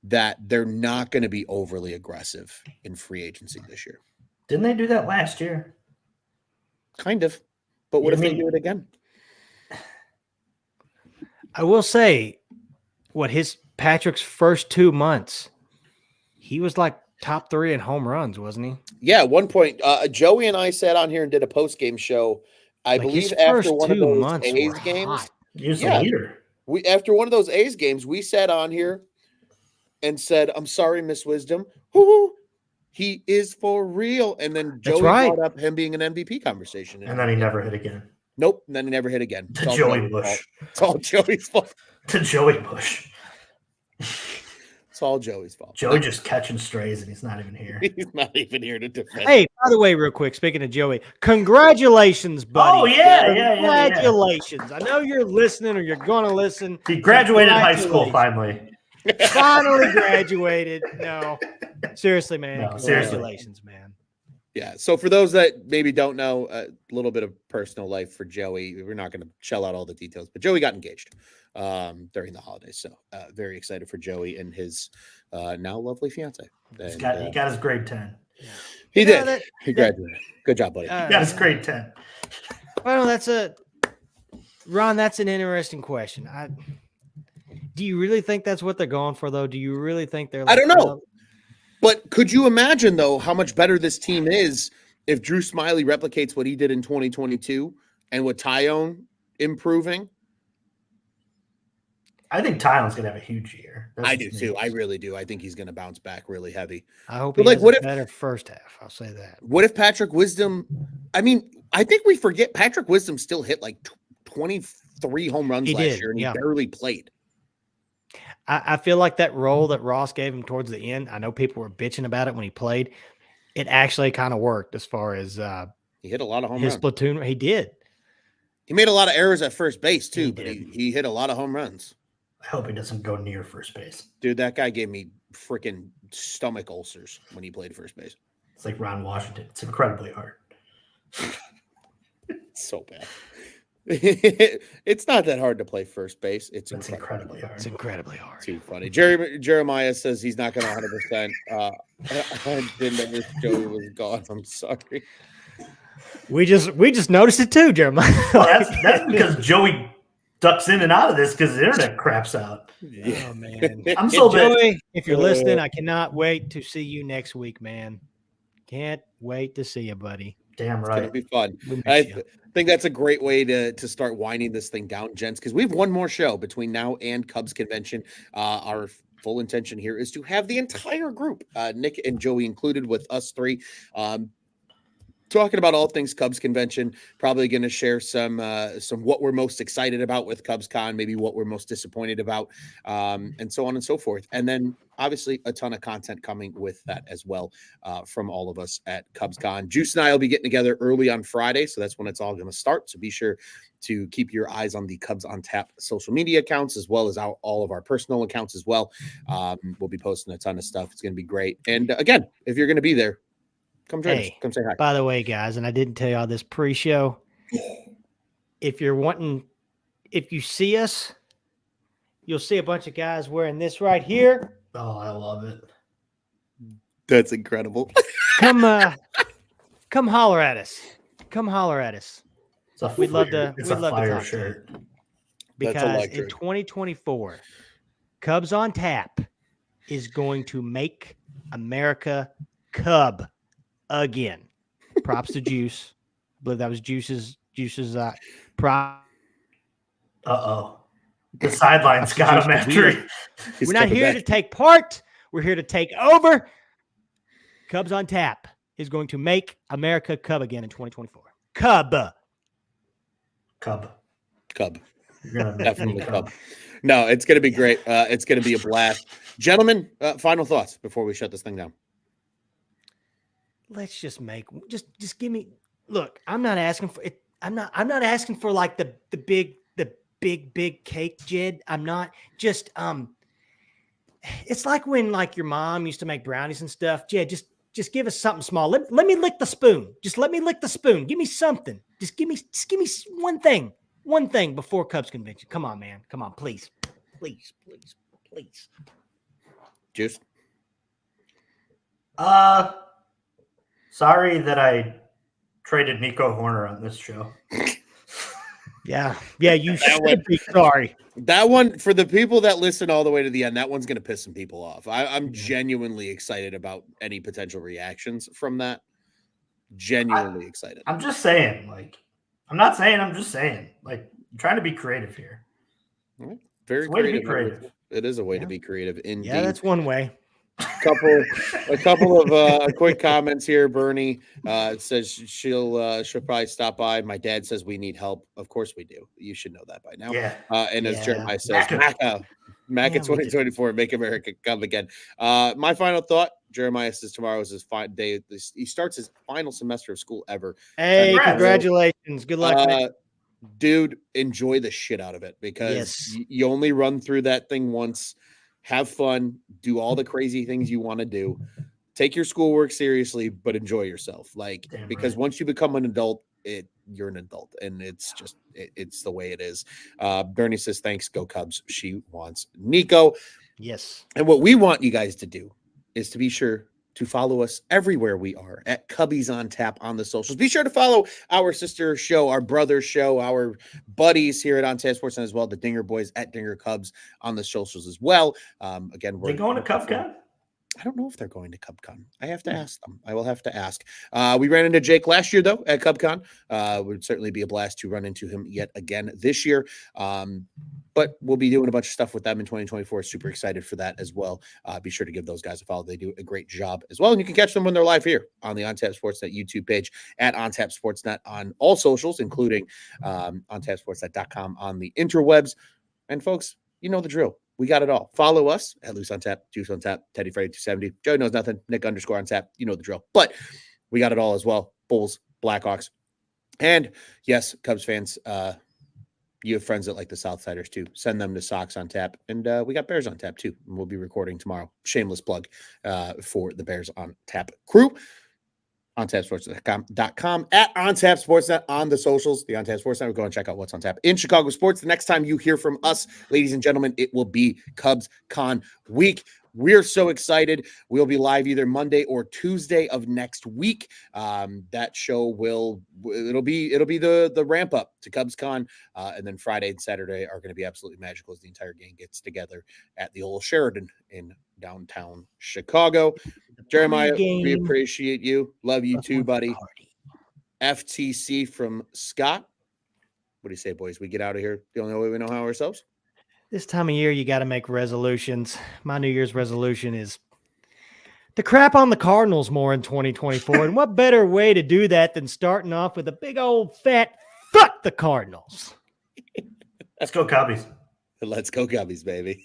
that they're not going to be overly aggressive in free agency this year? Didn't they do that last year? Kind of. But what if they do it again? I will say, Patrick's first 2 months, he was like top 3 in home runs, wasn't he? Yeah, at one point, Joey and I sat on here and did a post-game show. I believe after one of those A's games. He was a leader. After one of those A's games, we sat on here and said, "I'm sorry, Miss Wisdom. Whoo, he is for real." And then Joey brought up him being an MVP conversation. And then he never hit again. Nope. And then he never hit again. To Joey Bush. It's all Joey's fault. To Joey Bush. It's all Joey's fault. Joey just catching strays and he's not even here. He's not even here to defend. Hey, by the way, real quick, speaking of Joey, congratulations, buddy. Oh, yeah. Congratulations. I know you're listening or you're going to listen. He graduated high school finally. Finally graduated. No. Seriously, man. No, Congratulations, man. Yeah. So for those that maybe don't know, a little bit of personal life for Joey. We're not going to shell out all the details, but Joey got engaged during the holidays. So very excited for Joey and his now lovely fiance. He got his grade 10. He did. He graduated. Good job, buddy. He got his grade 10. Well, Ron, that's an interesting question. Do you really think that's what they're going for, though? Do you really think they're? I don't know. But could you imagine, though, how much better this team is if Drew Smiley replicates what he did in 2022 and with Taillon improving? I think Taillon's going to have a huge year. I do, too. I really do. I think he's going to bounce back really heavy. I hope he has a better first half. I'll say that. What if Patrick Wisdom – I mean, I think we forget Patrick Wisdom still hit like 23 home runs last year, and he barely played. I feel like that role that Ross gave him towards the end, I know people were bitching about it when he played. It actually kind of worked as far as he hit a lot of home runs. His platoon, he did. He made a lot of errors at first base, too, but he hit a lot of home runs. I hope he doesn't go near first base. Dude, that guy gave me freaking stomach ulcers when he played first base. It's like Ron Washington. It's incredibly hard. So bad. It's not that hard to play first base. It's incredibly hard. It's incredibly hard. Too funny. Jeremiah says he's not going to 100%. I didn't know Joey was gone. I'm sorry. We just noticed it too, Jeremiah. Well, that's because Joey ducks in and out of this because the internet craps out. Yeah. Oh man, I'm so bad. Joey, if you're listening, I cannot wait to see you next week, man. Can't wait to see you, buddy. Damn right. It's going to be fun. I think that's a great way to start winding this thing down, gents, because we have one more show between now and Cubs convention. Our full intention here is to have the entire group, Nick and Joey included, with us three, talking about all things Cubs convention. Probably going to share some what we're most excited about with CubsCon, maybe what we're most disappointed about, and so on and so forth. And then obviously a ton of content coming with that as well from all of us at CubsCon. Juice and I will be getting together early on Friday, so that's when it's all going to start. So be sure to keep your eyes on the Cubs on Tap social media accounts, as well as all of our personal accounts as well. We'll be posting a ton of stuff. It's going to be great. And again, if you're going to be there, come join us. Come say hi. By the way, guys, and I didn't tell you all this pre-show. If you see us, you'll see a bunch of guys wearing this right here. Oh, I love it. That's incredible. Come holler at us. Come holler at us. We'd love to fire talk to shirt. you. Because in 2024, Cubs on Tap is going to make America Cub again. Props to Juice. I believe that was Juice's prop. Uh-oh. The sidelines got him after. We're not here to take part. We're here to take over. Cubs on Tap is going to make America Cub again in 2024. Cub. You're gonna Definitely Cub. No, it's going to be great. It's going to be a blast. Gentlemen, final thoughts before we shut this thing down. Let's just give me. Look, I'm not asking for it. I'm not asking for like the big cake, Jed. I'm not just it's like when like your mom used to make brownies and stuff. Jed, just give us something small. Let me lick the spoon. Just let me lick the spoon. Give me something. Just give me one thing. One thing before Cubs convention. Come on, man. Come on, please. Juice. Sorry that I traded Nico Horner on this show. Yeah, you should be sorry. That one, for the people that listen all the way to the end, that one's going to piss some people off. I'm genuinely excited about any potential reactions from that. Genuinely excited. I'm just saying, like, I'm not saying, I'm just saying, like, I'm trying to be creative here. Very creative. It is a way to be creative, indeed. Yeah, that's one way. A couple of quick comments here. Bernie says she'll probably stop by. My dad says we need help. Of course we do. You should know that by now. Yeah. And as Jeremiah says, Maca 2024, make America come again. My final thought: Jeremiah says tomorrow is his final day. He starts his final semester of school ever. Hey, congratulations! Good luck, dude. Enjoy the shit out of it because you only run through that thing once. Have fun, do all the crazy things you want to do, take your schoolwork seriously, but enjoy yourself. Because once you become an adult, you're an adult, and it's just it's the way it is. Bernie says, thanks, go Cubs. She wants Nico. Yes. And what we want you guys to do is to be sure to follow us everywhere we are at Cubbies on Tap on the socials. Be sure to follow our sister show, our brother show, our buddies here at On Tap Sports, and as well the Dinger Boys at Dinger Cubs on the socials as well. Again, we're going to CubCon. I don't know if they're going to CubCon. I have to ask them. I will have to ask. We ran into Jake last year, though, at CubCon. Would certainly be a blast to run into him yet again this year. But we'll be doing a bunch of stuff with them in 2024. Super excited for that as well. Be sure to give those guys a follow. They do a great job as well. And you can catch them when they're live here on the OnTap Sportsnet YouTube page at OnTap Sportsnet on all socials, including OnTapSportsnet.com on the interwebs. And folks, you know the drill. We got it all. Follow us at Loose on Tap, Juice on Tap, Teddy Freddy 270. Joey knows nothing. Nick _ on tap. You know the drill. But we got it all as well. Bulls, Blackhawks, and yes, Cubs fans. You have friends that like the Southsiders too. Send them to Sox on Tap, and we got Bears on Tap too. And we'll be recording tomorrow. Shameless plug for the Bears on Tap crew. OnTapSports.com at OnTap Sportsnet on the socials. The OnTap Sports Network. Go and check out what's on tap in Chicago sports. The next time you hear from us, ladies and gentlemen, it will be Cubs Con week. We're so excited. We'll be live either Monday or Tuesday of next week. That show it'll be the ramp up to Cubs Con, and then Friday and Saturday are going to be absolutely magical as the entire gang gets together at the old Sheridan in downtown Chicago. Jeremiah, we appreciate you. Love you too, buddy. FTC from Scott. What do you say, boys? We get out of here the only way we know how ourselves? This time of year, you got to make resolutions. My New Year's resolution is to crap on the Cardinals more in 2024. And what better way to do that than starting off with a big old fat fuck the Cardinals? Let's go Cubbies. Let's go Cubbies, baby.